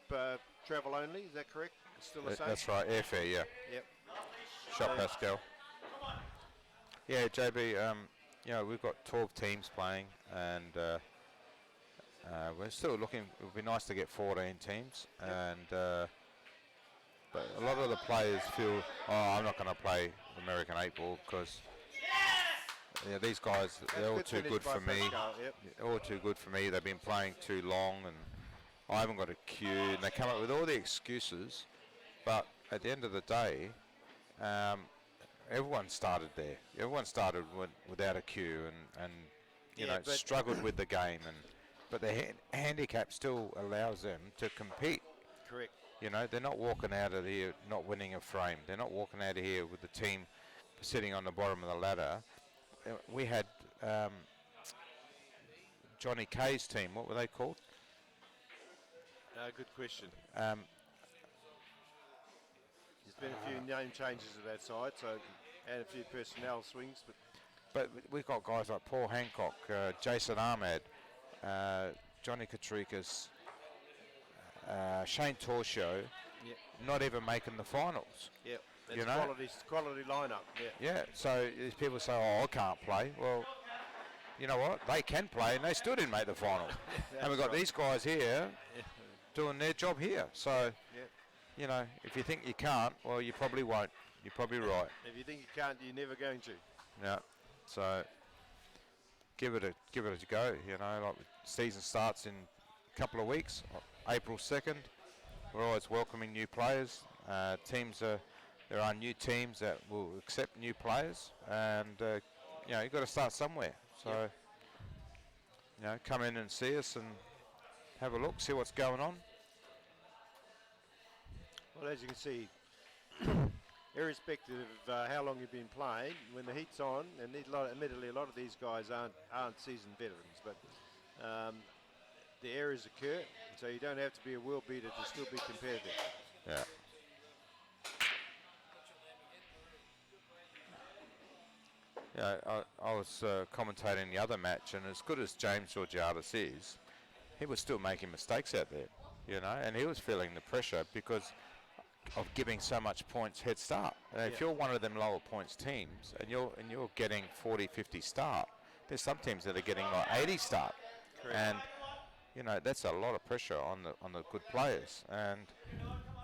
travel only. Is that correct? It's still the same? That's right, airfare, yeah. Yep. Shop So- Pascal. Yeah, JB, you know, we've got 12 teams playing, and we're still looking. It would be nice to get 14 teams, and but a lot of the players feel, oh, I'm not going to play American 8-ball because these guys, they're all too good for me. Yep. They're all too good for me. They've been playing too long, and I haven't got a cue. And they come up with all the excuses, but at the end of the day, everyone started there. Everyone started without a cue, and you Yeah, know, but- struggled with the game, but the handicap still allows them to compete. Correct. You know, they're not walking out of here not winning a frame. They're not walking out of here with the team sitting on the bottom of the ladder. We had Johnny Kay's team. What were they called? Good question. Um, There's been a few name changes at that side, so and a few personnel swings, but But we've got guys like Paul Hancock, Jason Ahmed, Johnny Katrikas, Shane Torshow, yeah, not even making the finals. yeah, that's You know? quality lineup. Yeah, Yeah, so these people say, oh, I can't play. Well, you know what? They can play, and they still didn't make the final. And we've got right. these guys here doing their job here. So, yeah. you know, if you think you can't, well, you probably won't. You're probably right. If you think you can't, you're never going to. Yeah. So give it a go. You know, like the season starts in a couple of weeks, April 2nd. We're always welcoming new players. There are new teams that will accept new players, and you know, you've got to start somewhere. So you know, come in and see us and have a look, see what's going on. Well, as you can see, irrespective of how long you've been playing, when the heat's on, and admittedly a lot of these guys aren't seasoned veterans, but the errors occur, so you don't have to be a world beater to still be competitive. Yeah. Yeah, I was commentating the other match, and as good as James Georgiadis is, he was still making mistakes out there, you know, and he was feeling the pressure because of giving so much points head start. If Yeah. you're one of them lower points teams and you're getting 40, 50 start, there's some teams that are getting like 80 start, Correct. and you know that's a lot of pressure on the good players. And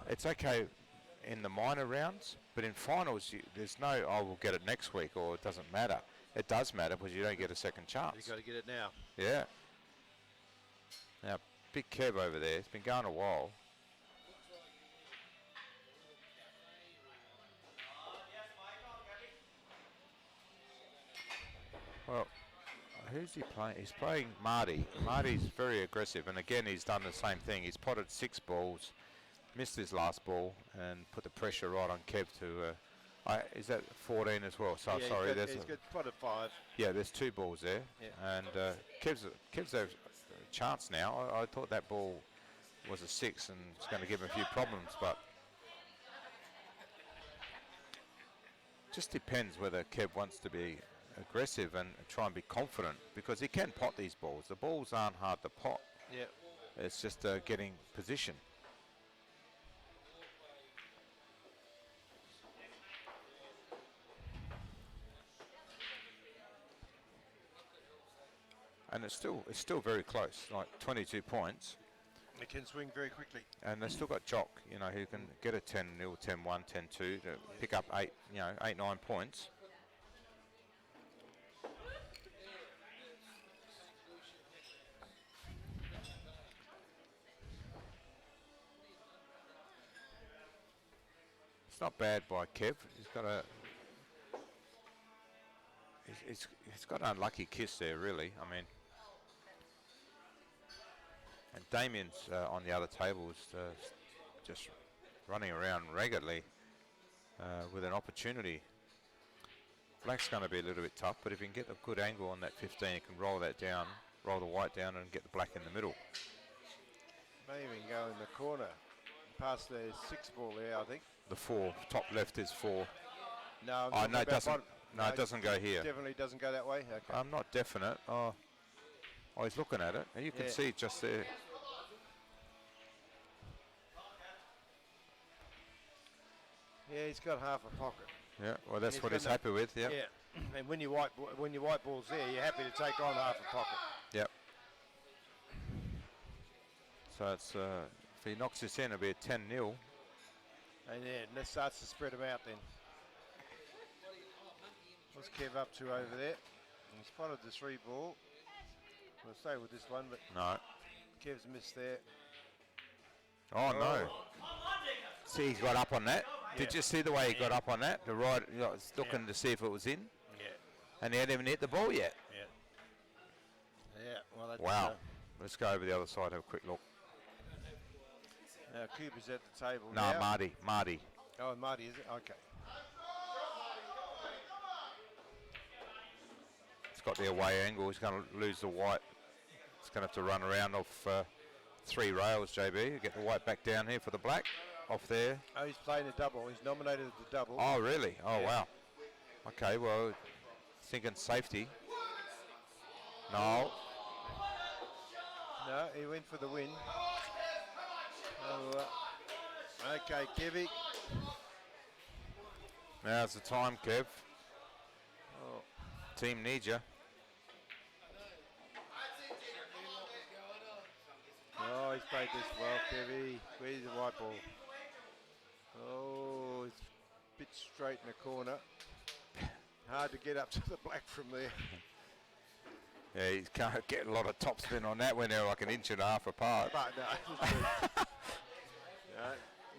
it's okay in the minor rounds, but in finals there's no, oh, we'll get it next week, or it doesn't matter. It does matter because you don't get a second chance. You've got to get it now. Yeah. Now, big Kev over there. It's been going a while. Well, who's he playing? He's playing Marty. Marty's very aggressive, and again, he's done the same thing. He's potted 6 balls, missed his last ball, and put the pressure right on Kev to. Is that 14 as well? So Yeah, sorry, he's there's got pot of 5. yeah, there's 2 balls there, Yeah. and Kev's a chance now. I thought that ball was a 6 and it's going to give him a few problems, but just depends whether Kev wants to be aggressive and try and be confident, because he can pot these balls. The balls aren't hard to pot. Yeah. It's just getting position. And it's still very close, like 22 points. It can swing very quickly. And they've still got Jock, you know, who can get a 10-0, 10-1, 10-2 to pick up 8, 9 points. It's not bad by Kev. He's got a. He's got an unlucky kiss there, really. I mean, and Damien's on the other table is just running around raggedly with an opportunity. Black's going to be a little bit tough, but if he can get a good angle on that 15, he can roll that down, roll the white down, and get the black in the middle. May even go in the corner, past the 6 ball there, I think. The 4, top left is 4. No, I'm Oh talking no, it about doesn't. bottom. No, it doesn't go here. Definitely doesn't go that way. Okay. I'm not definite. Oh, he's looking at it. And you can Yeah. see just there. Yeah, he's got half a pocket. Yeah, well, that's He's what got he's no- happy with. Yep. Yeah, and when your white ball's there, you're happy to take on half a pocket. Yep. So it's if he knocks this in, it'll be a 10-0. And yeah, that starts to spread them out then. What's Kev up to over there? He spotted the 3 ball. We'll stay with this one, but No. Kev's missed there. Oh no. See, he's got up on that. Did Yeah. you see the way he got up on that? The right, you know, it's looking to see if it was in, Yeah, and he hadn't even hit the ball yet. yeah. Yeah, well, that's, Wow. Let's go over the other side, have a quick look. Now Cooper's at the table No, now. Marty. Oh, Marty, is it? Okay. It's got the away angle. He's going to lose the white. He's going to have to run around off 3 rails, JB. Get the white back down here for the black. Off there. Oh, he's playing a double. He's nominated the double. Oh, really? Oh, Yeah. wow. Okay, well, thinking safety. No. No, he went for the win. Oh, okay, Kevy. Now's the time, Kev. Oh, Team needs you. oh, he's played this well, Kevy. Where's the white ball? Oh, it's a bit straight in the corner. Hard to get up to the black from there. Yeah, he can't get a lot of topspin on that when they're like an inch and a half apart. But no,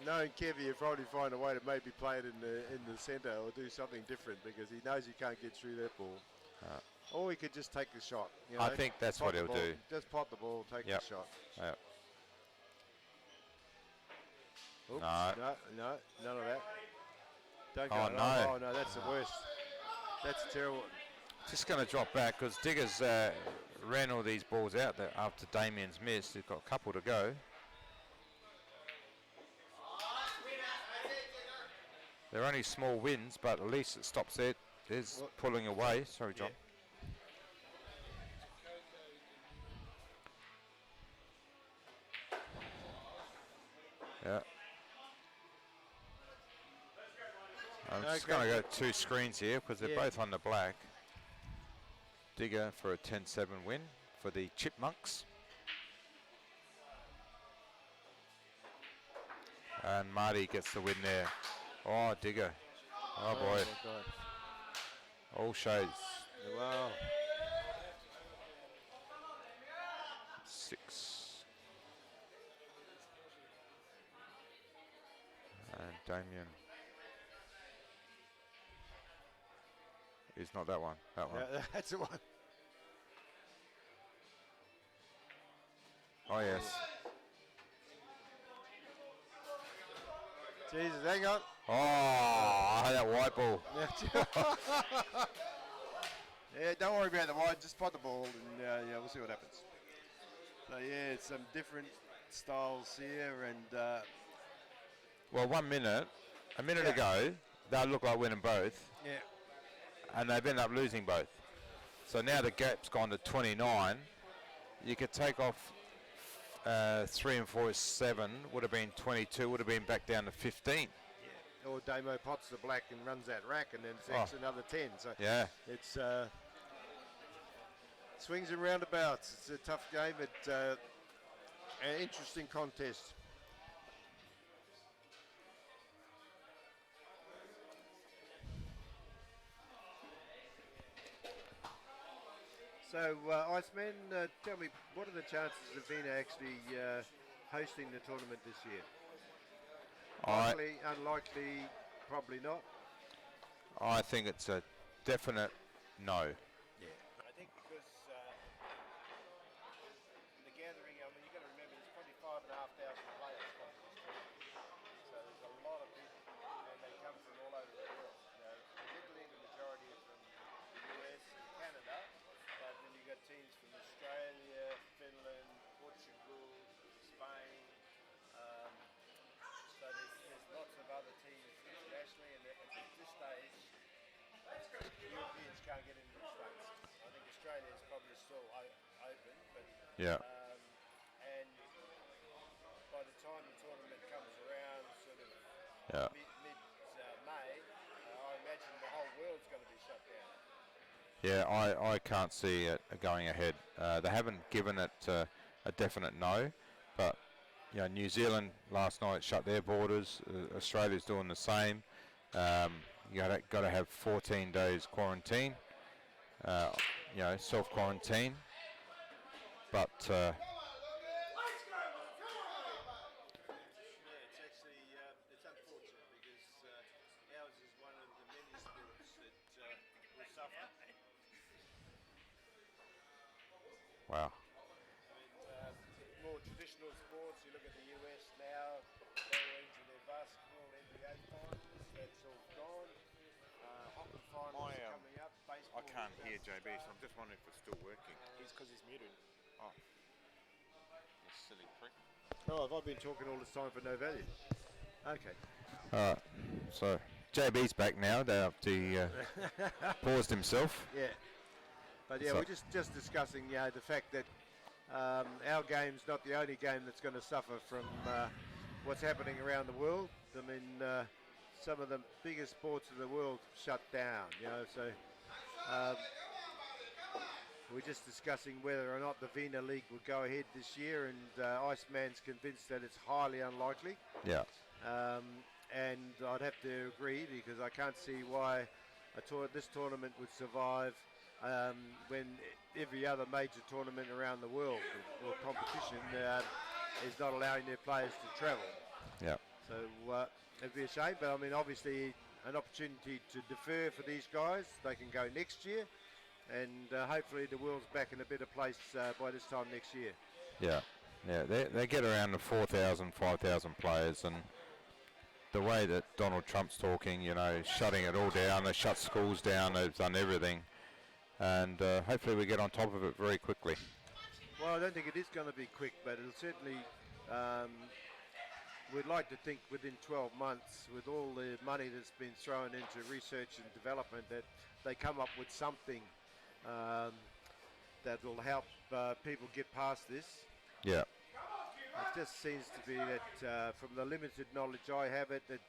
knowing Kevy, he'll probably find a way to maybe play it in the centre or do something different because he knows he can't get through that ball. Or he could just take the shot. You I know, think that's pot what the he'll ball, do. Just pot the ball, take Yep. the shot. Yep. Oops, No. no, none of that. Don't Oh, go. no. Oh, no, that's the worst. That's terrible. Just going to drop back because Diggers ran all these balls out there after Damien's miss. They've got a couple to go. They're only small wins, but at least it stops it. There's Well, pulling away. Sorry, John. Yeah. I'm just Okay. going to go 2 screens here because they're Yeah. both on the black. Digger for a 10-7 win for the Chipmunks. And Marty gets the win there. Oh, Digger. Oh, boy. my God. All shades. Wow. 6. And Damien. It's not that one. That one. Yeah, that's the one. Oh, yes. Jesus, hang on. Oh, that white ball. Yeah, don't worry about the wide. Just pot the ball, and yeah, we'll see what happens. So yeah, it's some different styles here, and Well, 1 minute. A minute Yeah. ago, they look like winning both. yeah, And they've ended up losing both. So now the gap's gone to 29. You could take off 3 and 4 is 7. Would have been 22. Would have been back down to 15. or Damo pots the black and runs that rack, and then takes another 10. So Yeah. it's swings and roundabouts. It's a tough game, but an interesting contest. So, Iceman, tell me, what are the chances of Vina actually hosting the tournament this year? I, Likely, unlikely, probably not. I think it's a definite no. I think because the gathering, I mean, you've got to remember there's probably 5,500 players coming to this tournament. So there's a lot of people, and they come from all over the world. Admittedly, the majority are from the US and Canada, but then you've got teams from Australia, Finland, Portugal, Spain. So there's lots of other teams internationally, and at this stage, Europeans can't get into the States. I think Australia is probably still open, but Yeah. and by the time the tournament comes around, sort of Yeah. mid-May, I imagine the whole world's going to be shut down. Yeah, I can't see it going ahead. They haven't given it a definite no, but New Zealand last night shut their borders. Australia's doing the same. You got to have 14 days quarantine. Self-quarantine. But Yeah, it's actually it's unfortunate because ours is one of the many sports that will suffer. wow. More traditional sports, you look at the US now, they're into their basketball, NBA finals, that's all gone. Hockey finals are coming up, baseball. I can't hear JB, so I'm just wondering if it's still working. He's because he's muted. Oh, you silly prick. Oh, have I been talking all this time for no value? Okay. So JB's back now. He paused himself. Yeah. But yeah, So- we're just discussing the fact that our game's not the only game that's going to suffer from what's happening around the world. I mean, some of the biggest sports in the world shut down, so we're just discussing whether or not the Vina League would go ahead this year, and Iceman's convinced that it's highly unlikely. Yeah. And I'd have to agree because I can't see why this tournament would survive when every other major tournament around the world or competition is not allowing their players to travel. Yeah. So it'd be a shame, but I mean, obviously an opportunity to defer for these guys. They can go next year, and hopefully the world's back in a better place by this time next year. Yeah. They get around the 4,000, 5,000 players, and the way that Donald Trump's talking, shutting it all down. They shut schools down. They've done everything. And hopefully we get on top of it very quickly. Well, I don't think it is going to be quick, but it'll certainly, we'd like to think within 12 months, with all the money that's been thrown into research and development, that they come up with something that will help people get past this. Yeah. It just seems to be that, from the limited knowledge I have, that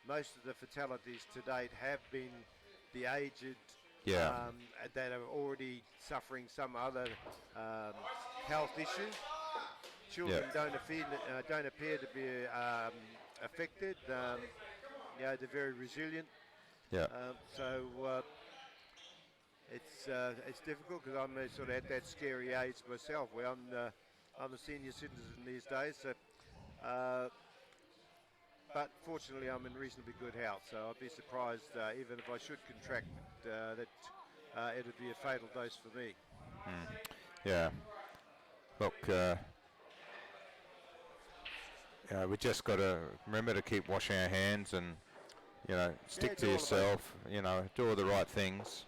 most of the fatalities to date have been the aged, Yeah. that are already suffering some other health issue. Children don't appear to be affected. They're very resilient. Yeah. So it's difficult because I'm sort of at that scary age myself, where I'm a senior citizen these days. So, but fortunately, I'm in reasonably good health, so I'd be surprised even if I should contract that it'd be a fatal dose for me. Yeah. Look, we just got to remember to keep washing our hands and, stick to do all the yourself, do all the right things.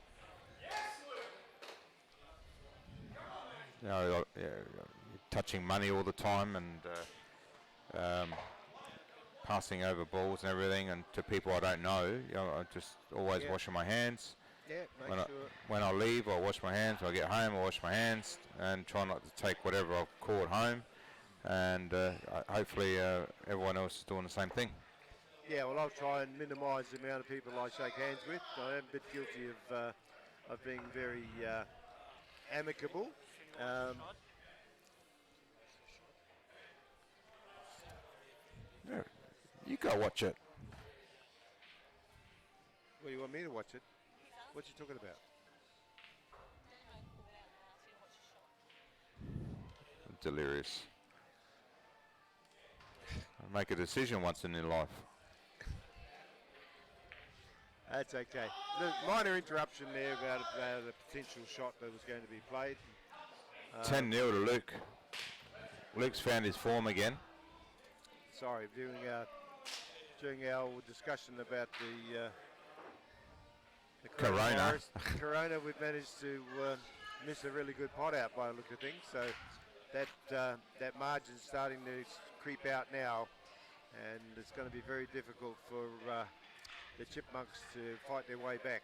You're touching money all the time and passing over balls and everything, and to people I don't know, I just always washing my hands. Yeah, make sure. When I leave, I wash my hands. When I get home, I wash my hands and try not to take whatever I've caught home. And hopefully everyone else is doing the same thing. Yeah, well, I'll try and minimise the amount of people I shake hands with. I am a bit guilty of being very amicable. You go watch it. Well, you want me to watch it? What you talking about? Delirious. Make a decision once in your life. That's okay. The minor interruption there about the potential shot that was going to be played. 10-0 to Luke. Luke's found his form again. Sorry, during our discussion about the Corona. Corona, we've managed to miss a really good pot out by the look of things. So that margin's starting to creep out now, and it's going to be very difficult for the Chipmunks to fight their way back.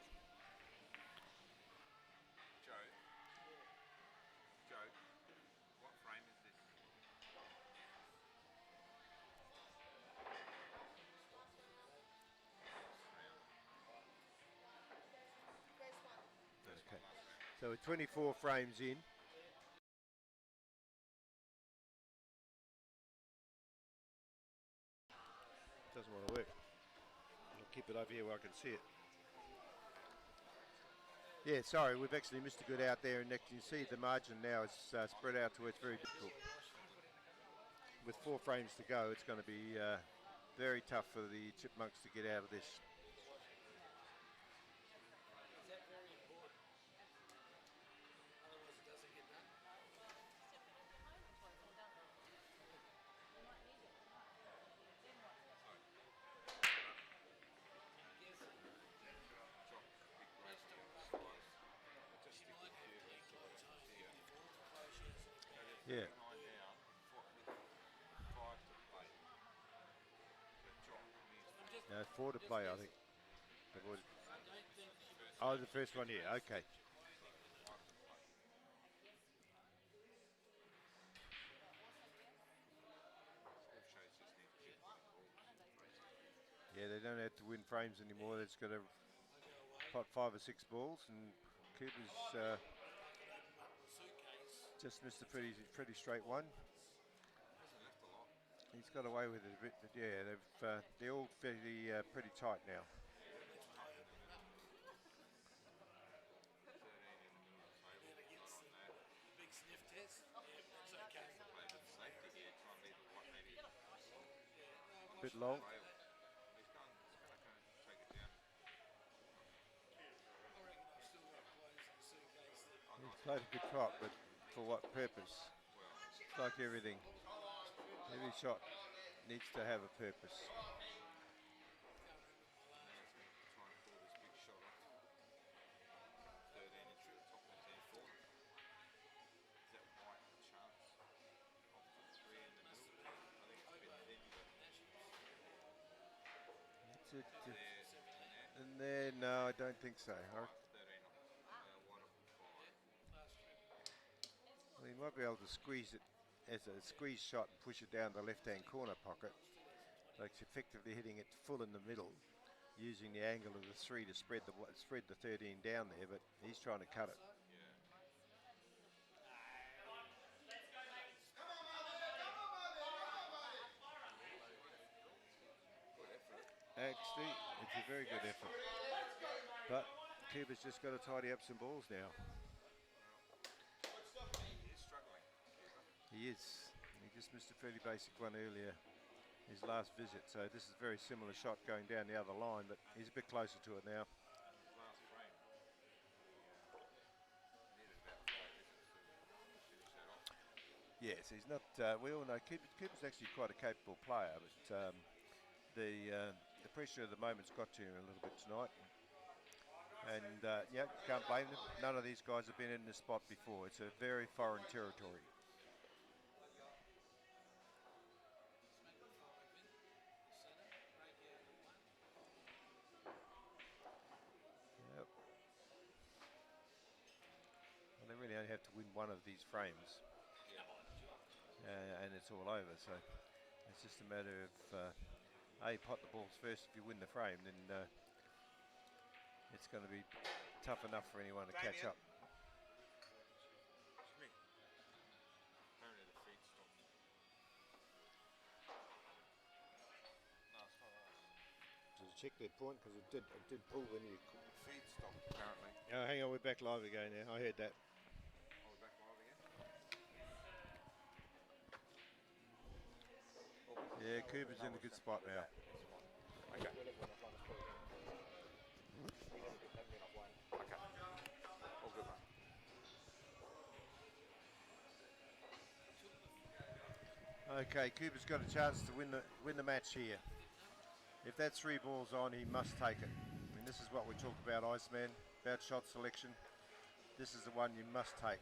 Okay. So we're 24 frames in. Doesn't want to work. I'll keep it over here where I can see it. Yeah, sorry, we've actually missed a good out there, and you can see the margin now is spread out to where it's very difficult. With 4 frames to go, it's going to be very tough for the Chipmunks to get out of this. Yeah. 4 to play, I think. Oh, the first one here. Okay. Yeah, they don't have to win frames anymore. They've just got to pot 5 or 6 balls, and Cooper's just missed a pretty straight one. He's got away with it a bit, but yeah, they're all pretty tight now. Bit long. He's played a good shot, but for what purpose? It's like everything. Every shot needs to have a purpose. And then, no, I don't think so. Well, he might be able to squeeze it as a squeeze shot and push it down the left-hand corner pocket. Like it's effectively hitting it full in the middle, using the angle of the 3 to spread the 13 down there, but he's trying to cut it. Actually, it's a very good effort. But Cooper's just got to tidy up some balls now. He is. He just missed a fairly basic one earlier, his last visit. So this is a very similar shot going down the other line, but he's a bit closer to it now. Yes, he's not. We all know Cooper's actually quite a capable player, but the pressure of the moment's got to him a little bit tonight. And yeah, can't blame them. None of these guys have been in this spot before. It's a very foreign territory. Yep. Well, they really only have to win one of these frames. And it's all over. So it's just a matter of pot the balls first. If you win the frame, then it's going to be tough enough for anyone to catch up. Did you check that point? Because it did pull when you Feed stop, apparently. Oh, hang on, we're back live again now. I heard that. We're back live again. Yeah, Cooper's in a good spot now. Okay. Okay, Cooper's got a chance to win the match here. If that 3 balls on, he must take it. I mean, this is what we talk about, Iceman, about shot selection. This is the one you must take.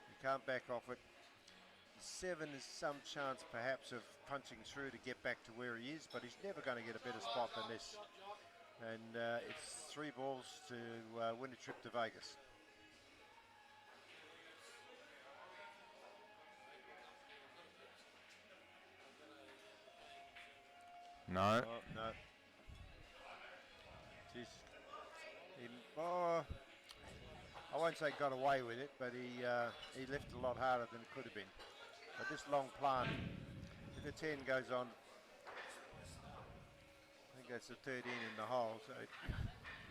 You can't back off it. 7 is some chance perhaps of punching through to get back to where he is, but he's never going to get a better spot than this. And it's 3 balls to win a trip to Vegas. No. Oh, no. Jeez. I won't say got away with it, but he left a lot harder than it could have been. But this long plant, if the 10 goes on, I think that's the 13 in the hole, so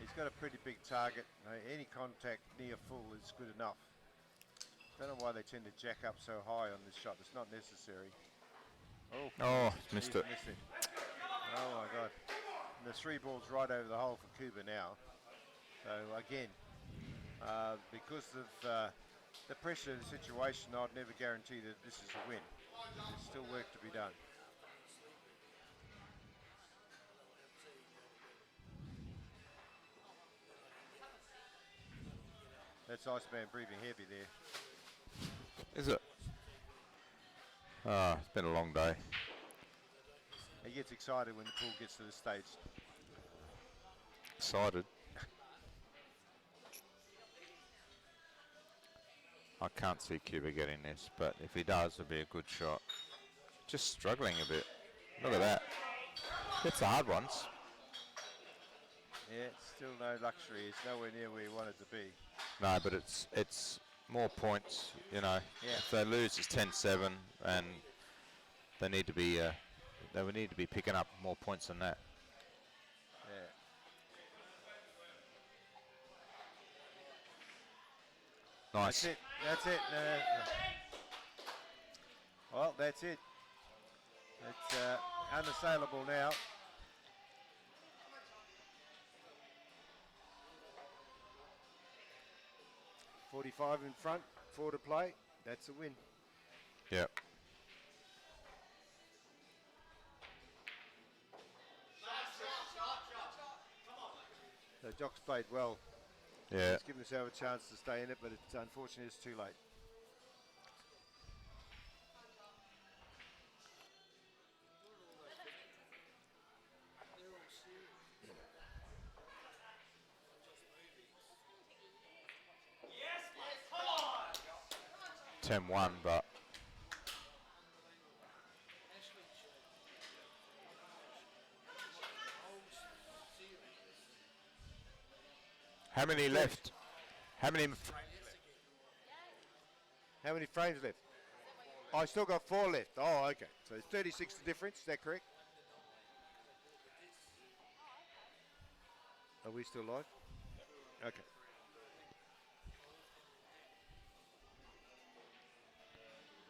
he's got a pretty big target. Any contact near full is good enough. Don't know why they tend to jack up so high on this shot. It's not necessary. Oh, missed it. Missed it. Oh my God. And the 3 balls right over the hole for Cuba now. So again, because of the pressure of the situation, I'd never guarantee that this is a win. There's still work to be done. That's Iceman breathing heavy there. Is it? It's been a long day. He gets excited when the pool gets to this stage. Excited. I can't see Cuba getting this, but if he does, it'll be a good shot. Just struggling a bit. Look at that. It's the hard ones. Yeah, it's still no luxury. It's nowhere near where you want it to be. No, but it's more points, you know. Yeah. If they lose, it's 10-7, and they need to be they would need to be picking up more points than that. Yeah. Nice. That's it. That's it. Well, that's it. It's unassailable now. .45 in front, 4 to play. That's a win. Yep. So Jock's played well. Yeah. He's given himself a chance to stay in it, but it's unfortunately it's too late. Yes, 10-1, but how many left? How many? How many frames left? I still got 4 left. Oh, okay. So it's 36 the difference. Is that correct? Are we still live? Okay.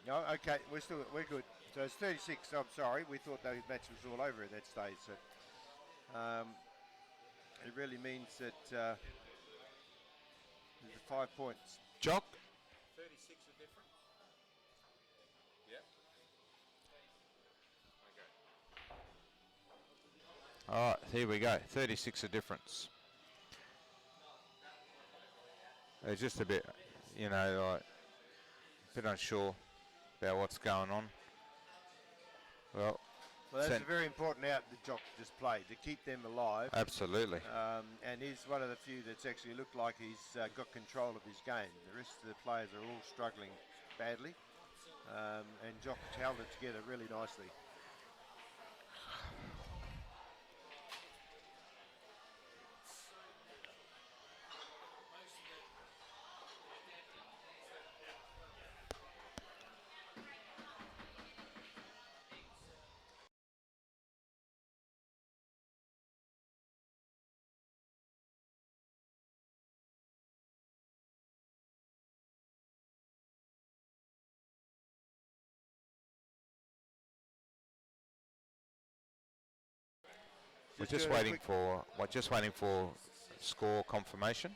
No, okay. We're good. So it's 36. I'm sorry. We thought that match was all over at that stage. So it really means that there's 5 points. Jock? 36 a difference? Yep. Okay. All right, here we go. 36 a difference. It's just a bit, you know, like a bit unsure about what's going on. Well, Well, that's a very important out that Jock just played to keep them alive. absolutely. And he's one of the few that's actually looked like he's got control of his game. The rest of the players are all struggling badly. And Jock held it together really nicely. We're just waiting for score confirmation.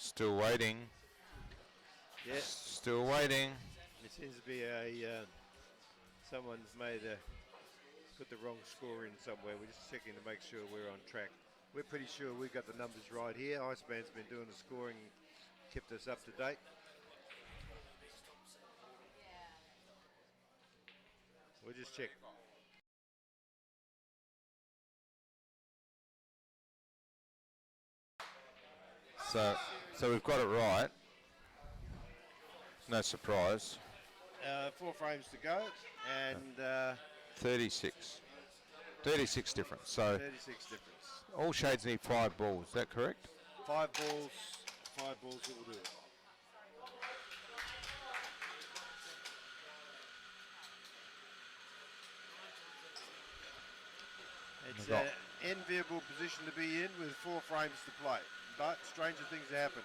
Still waiting. Yeah, Still waiting. it seems to be someone's put the wrong score in somewhere. We're just checking to make sure we're on track. We're pretty sure we've got the numbers right here. Iceman's been doing the scoring, kept us up to date. We'll just check. So we've got it right. No surprise. 4 frames to go, and 36. 36 difference. So 36 difference. all shades need 5 balls. Is that correct? 5 balls will do it. It's an enviable position to be in with 4 frames to play, but stranger things happen.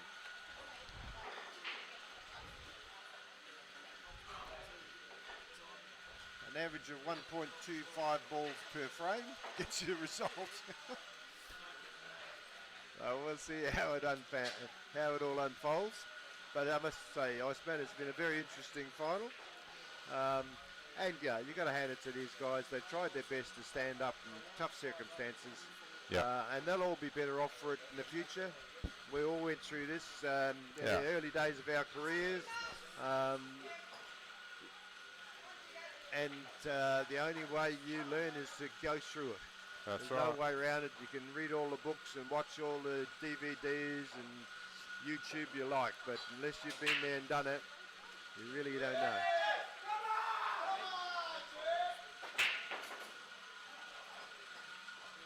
An average of 1.25 balls per frame gets you the result. We'll see how it all unfolds. But I must say, Iceman, it's been a very interesting final. And yeah, you got to hand it to these guys. They tried their best to stand up in tough circumstances. Yeah. And they'll all be better off for it in the future. We all went through this in the early days of our careers. And the only way you learn is to go through it. That's There's right. no way around it. You can read all the books and watch all the DVDs and YouTube you like, but unless you've been there and done it, you really don't know.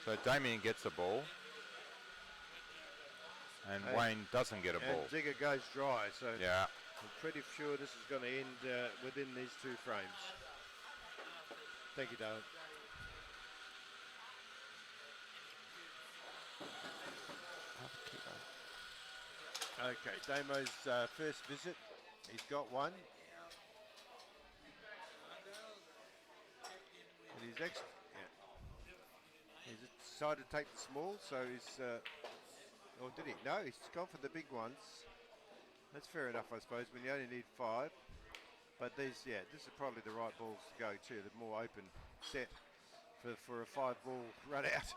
So Damien gets a ball. And Hey. Wayne doesn't get a ball. And Digger goes dry, so Yeah. I'm pretty sure this is going to end within these 2 frames. Thank you, Darren. Okay, Damo's first visit. He's got one. And he's he's decided to take the small, so he's or did he? No, he's gone for the big ones. That's fair enough, I suppose, when you only need 5. But this is probably the right balls to go to, the more open set for a 5-ball run out.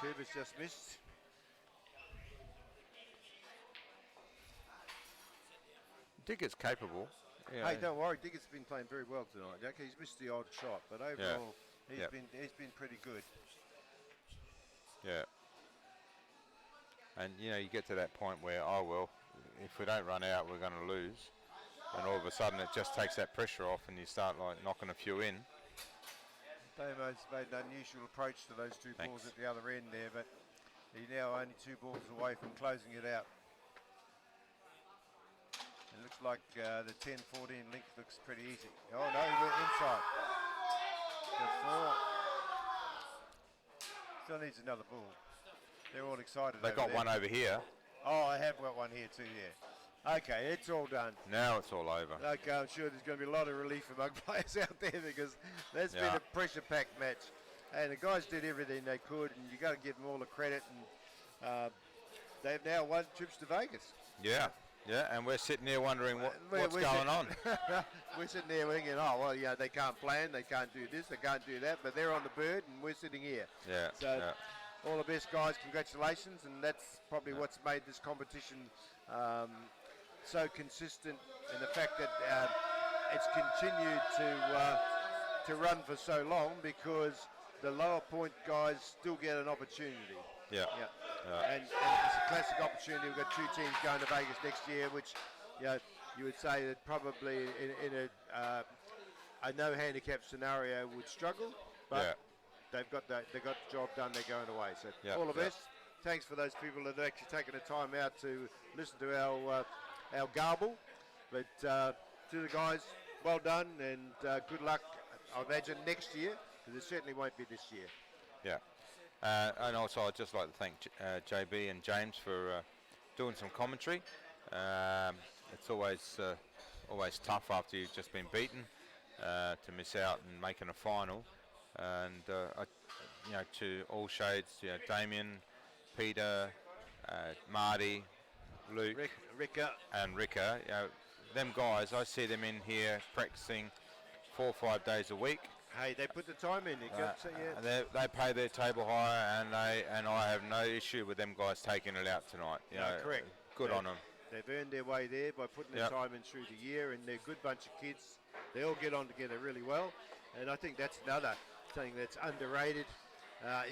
Kuba's just missed. Digger's capable. Yeah. Hey, don't worry, Diggett's been playing very well tonight. Okay, he's missed the odd shot, but overall he's been pretty good. Yeah. And you get to that point where, oh well, if we don't run out, we're going to lose. And all of a sudden, it just takes that pressure off, and you start like knocking a few in. Damo's made an unusual approach to those 2 balls at the other end there, but he's now only 2 balls away from closing it out. It looks like the 10-14 link looks pretty easy. Oh no, he went inside. The 4 still needs another ball. They're all excited. They got there. one over here. Oh, I have got one here too, yeah. Okay, it's all done. Now it's all over. Okay, I'm sure there's going to be a lot of relief among players out there because that's been a pressure-packed match. And the guys did everything they could, and you got to give them all the credit. And they've now won trips to Vegas. Yeah, and we're sitting there wondering what's going on. We're sitting there thinking, oh, well, they can't plan, they can't do this, they can't do that, but they're on the bird, and we're sitting here. Yeah. So all the best, guys. Congratulations, and that's probably what's made this competition so consistent in the fact that it's continued to run for so long because the lower point guys still get an opportunity. Yeah. And it's a classic opportunity. We've got 2 teams going to Vegas next year, which you would say that probably in a no handicap scenario would struggle, but they've got the job done. They're going away. So all the best. Thanks for those people that have actually taken the time out to listen to our garble. But to the guys, well done and good luck. I imagine next year, because it certainly won't be this year. Yeah. And also, I'd just like to thank JB and James for doing some commentary. It's always tough after you've just been beaten. to miss out and making a final. And to all shades, Damien, Peter, Marty, Luke, Ricker. and Ricker. Them guys, I see them in here practicing 4 or 5 days a week. Hey, they put the time in. They pay their table hire, and I have no issue with them guys taking it out tonight. Correct. Good on them. They've earned their way there by putting their time in through the year, and they're a good bunch of kids. They all get on together really well, and I think that's another thing that's underrated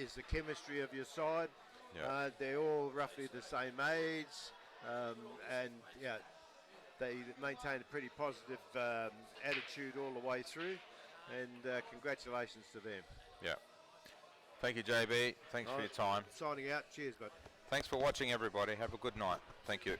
is the chemistry of your side. Yeah. They're all roughly the same age, and they maintain a pretty positive attitude all the way through, and congratulations to them. Yeah. Thank you, JB. Thanks for your time. Signing out. Cheers, bud. Thanks for watching, everybody. Have a good night. Thank you.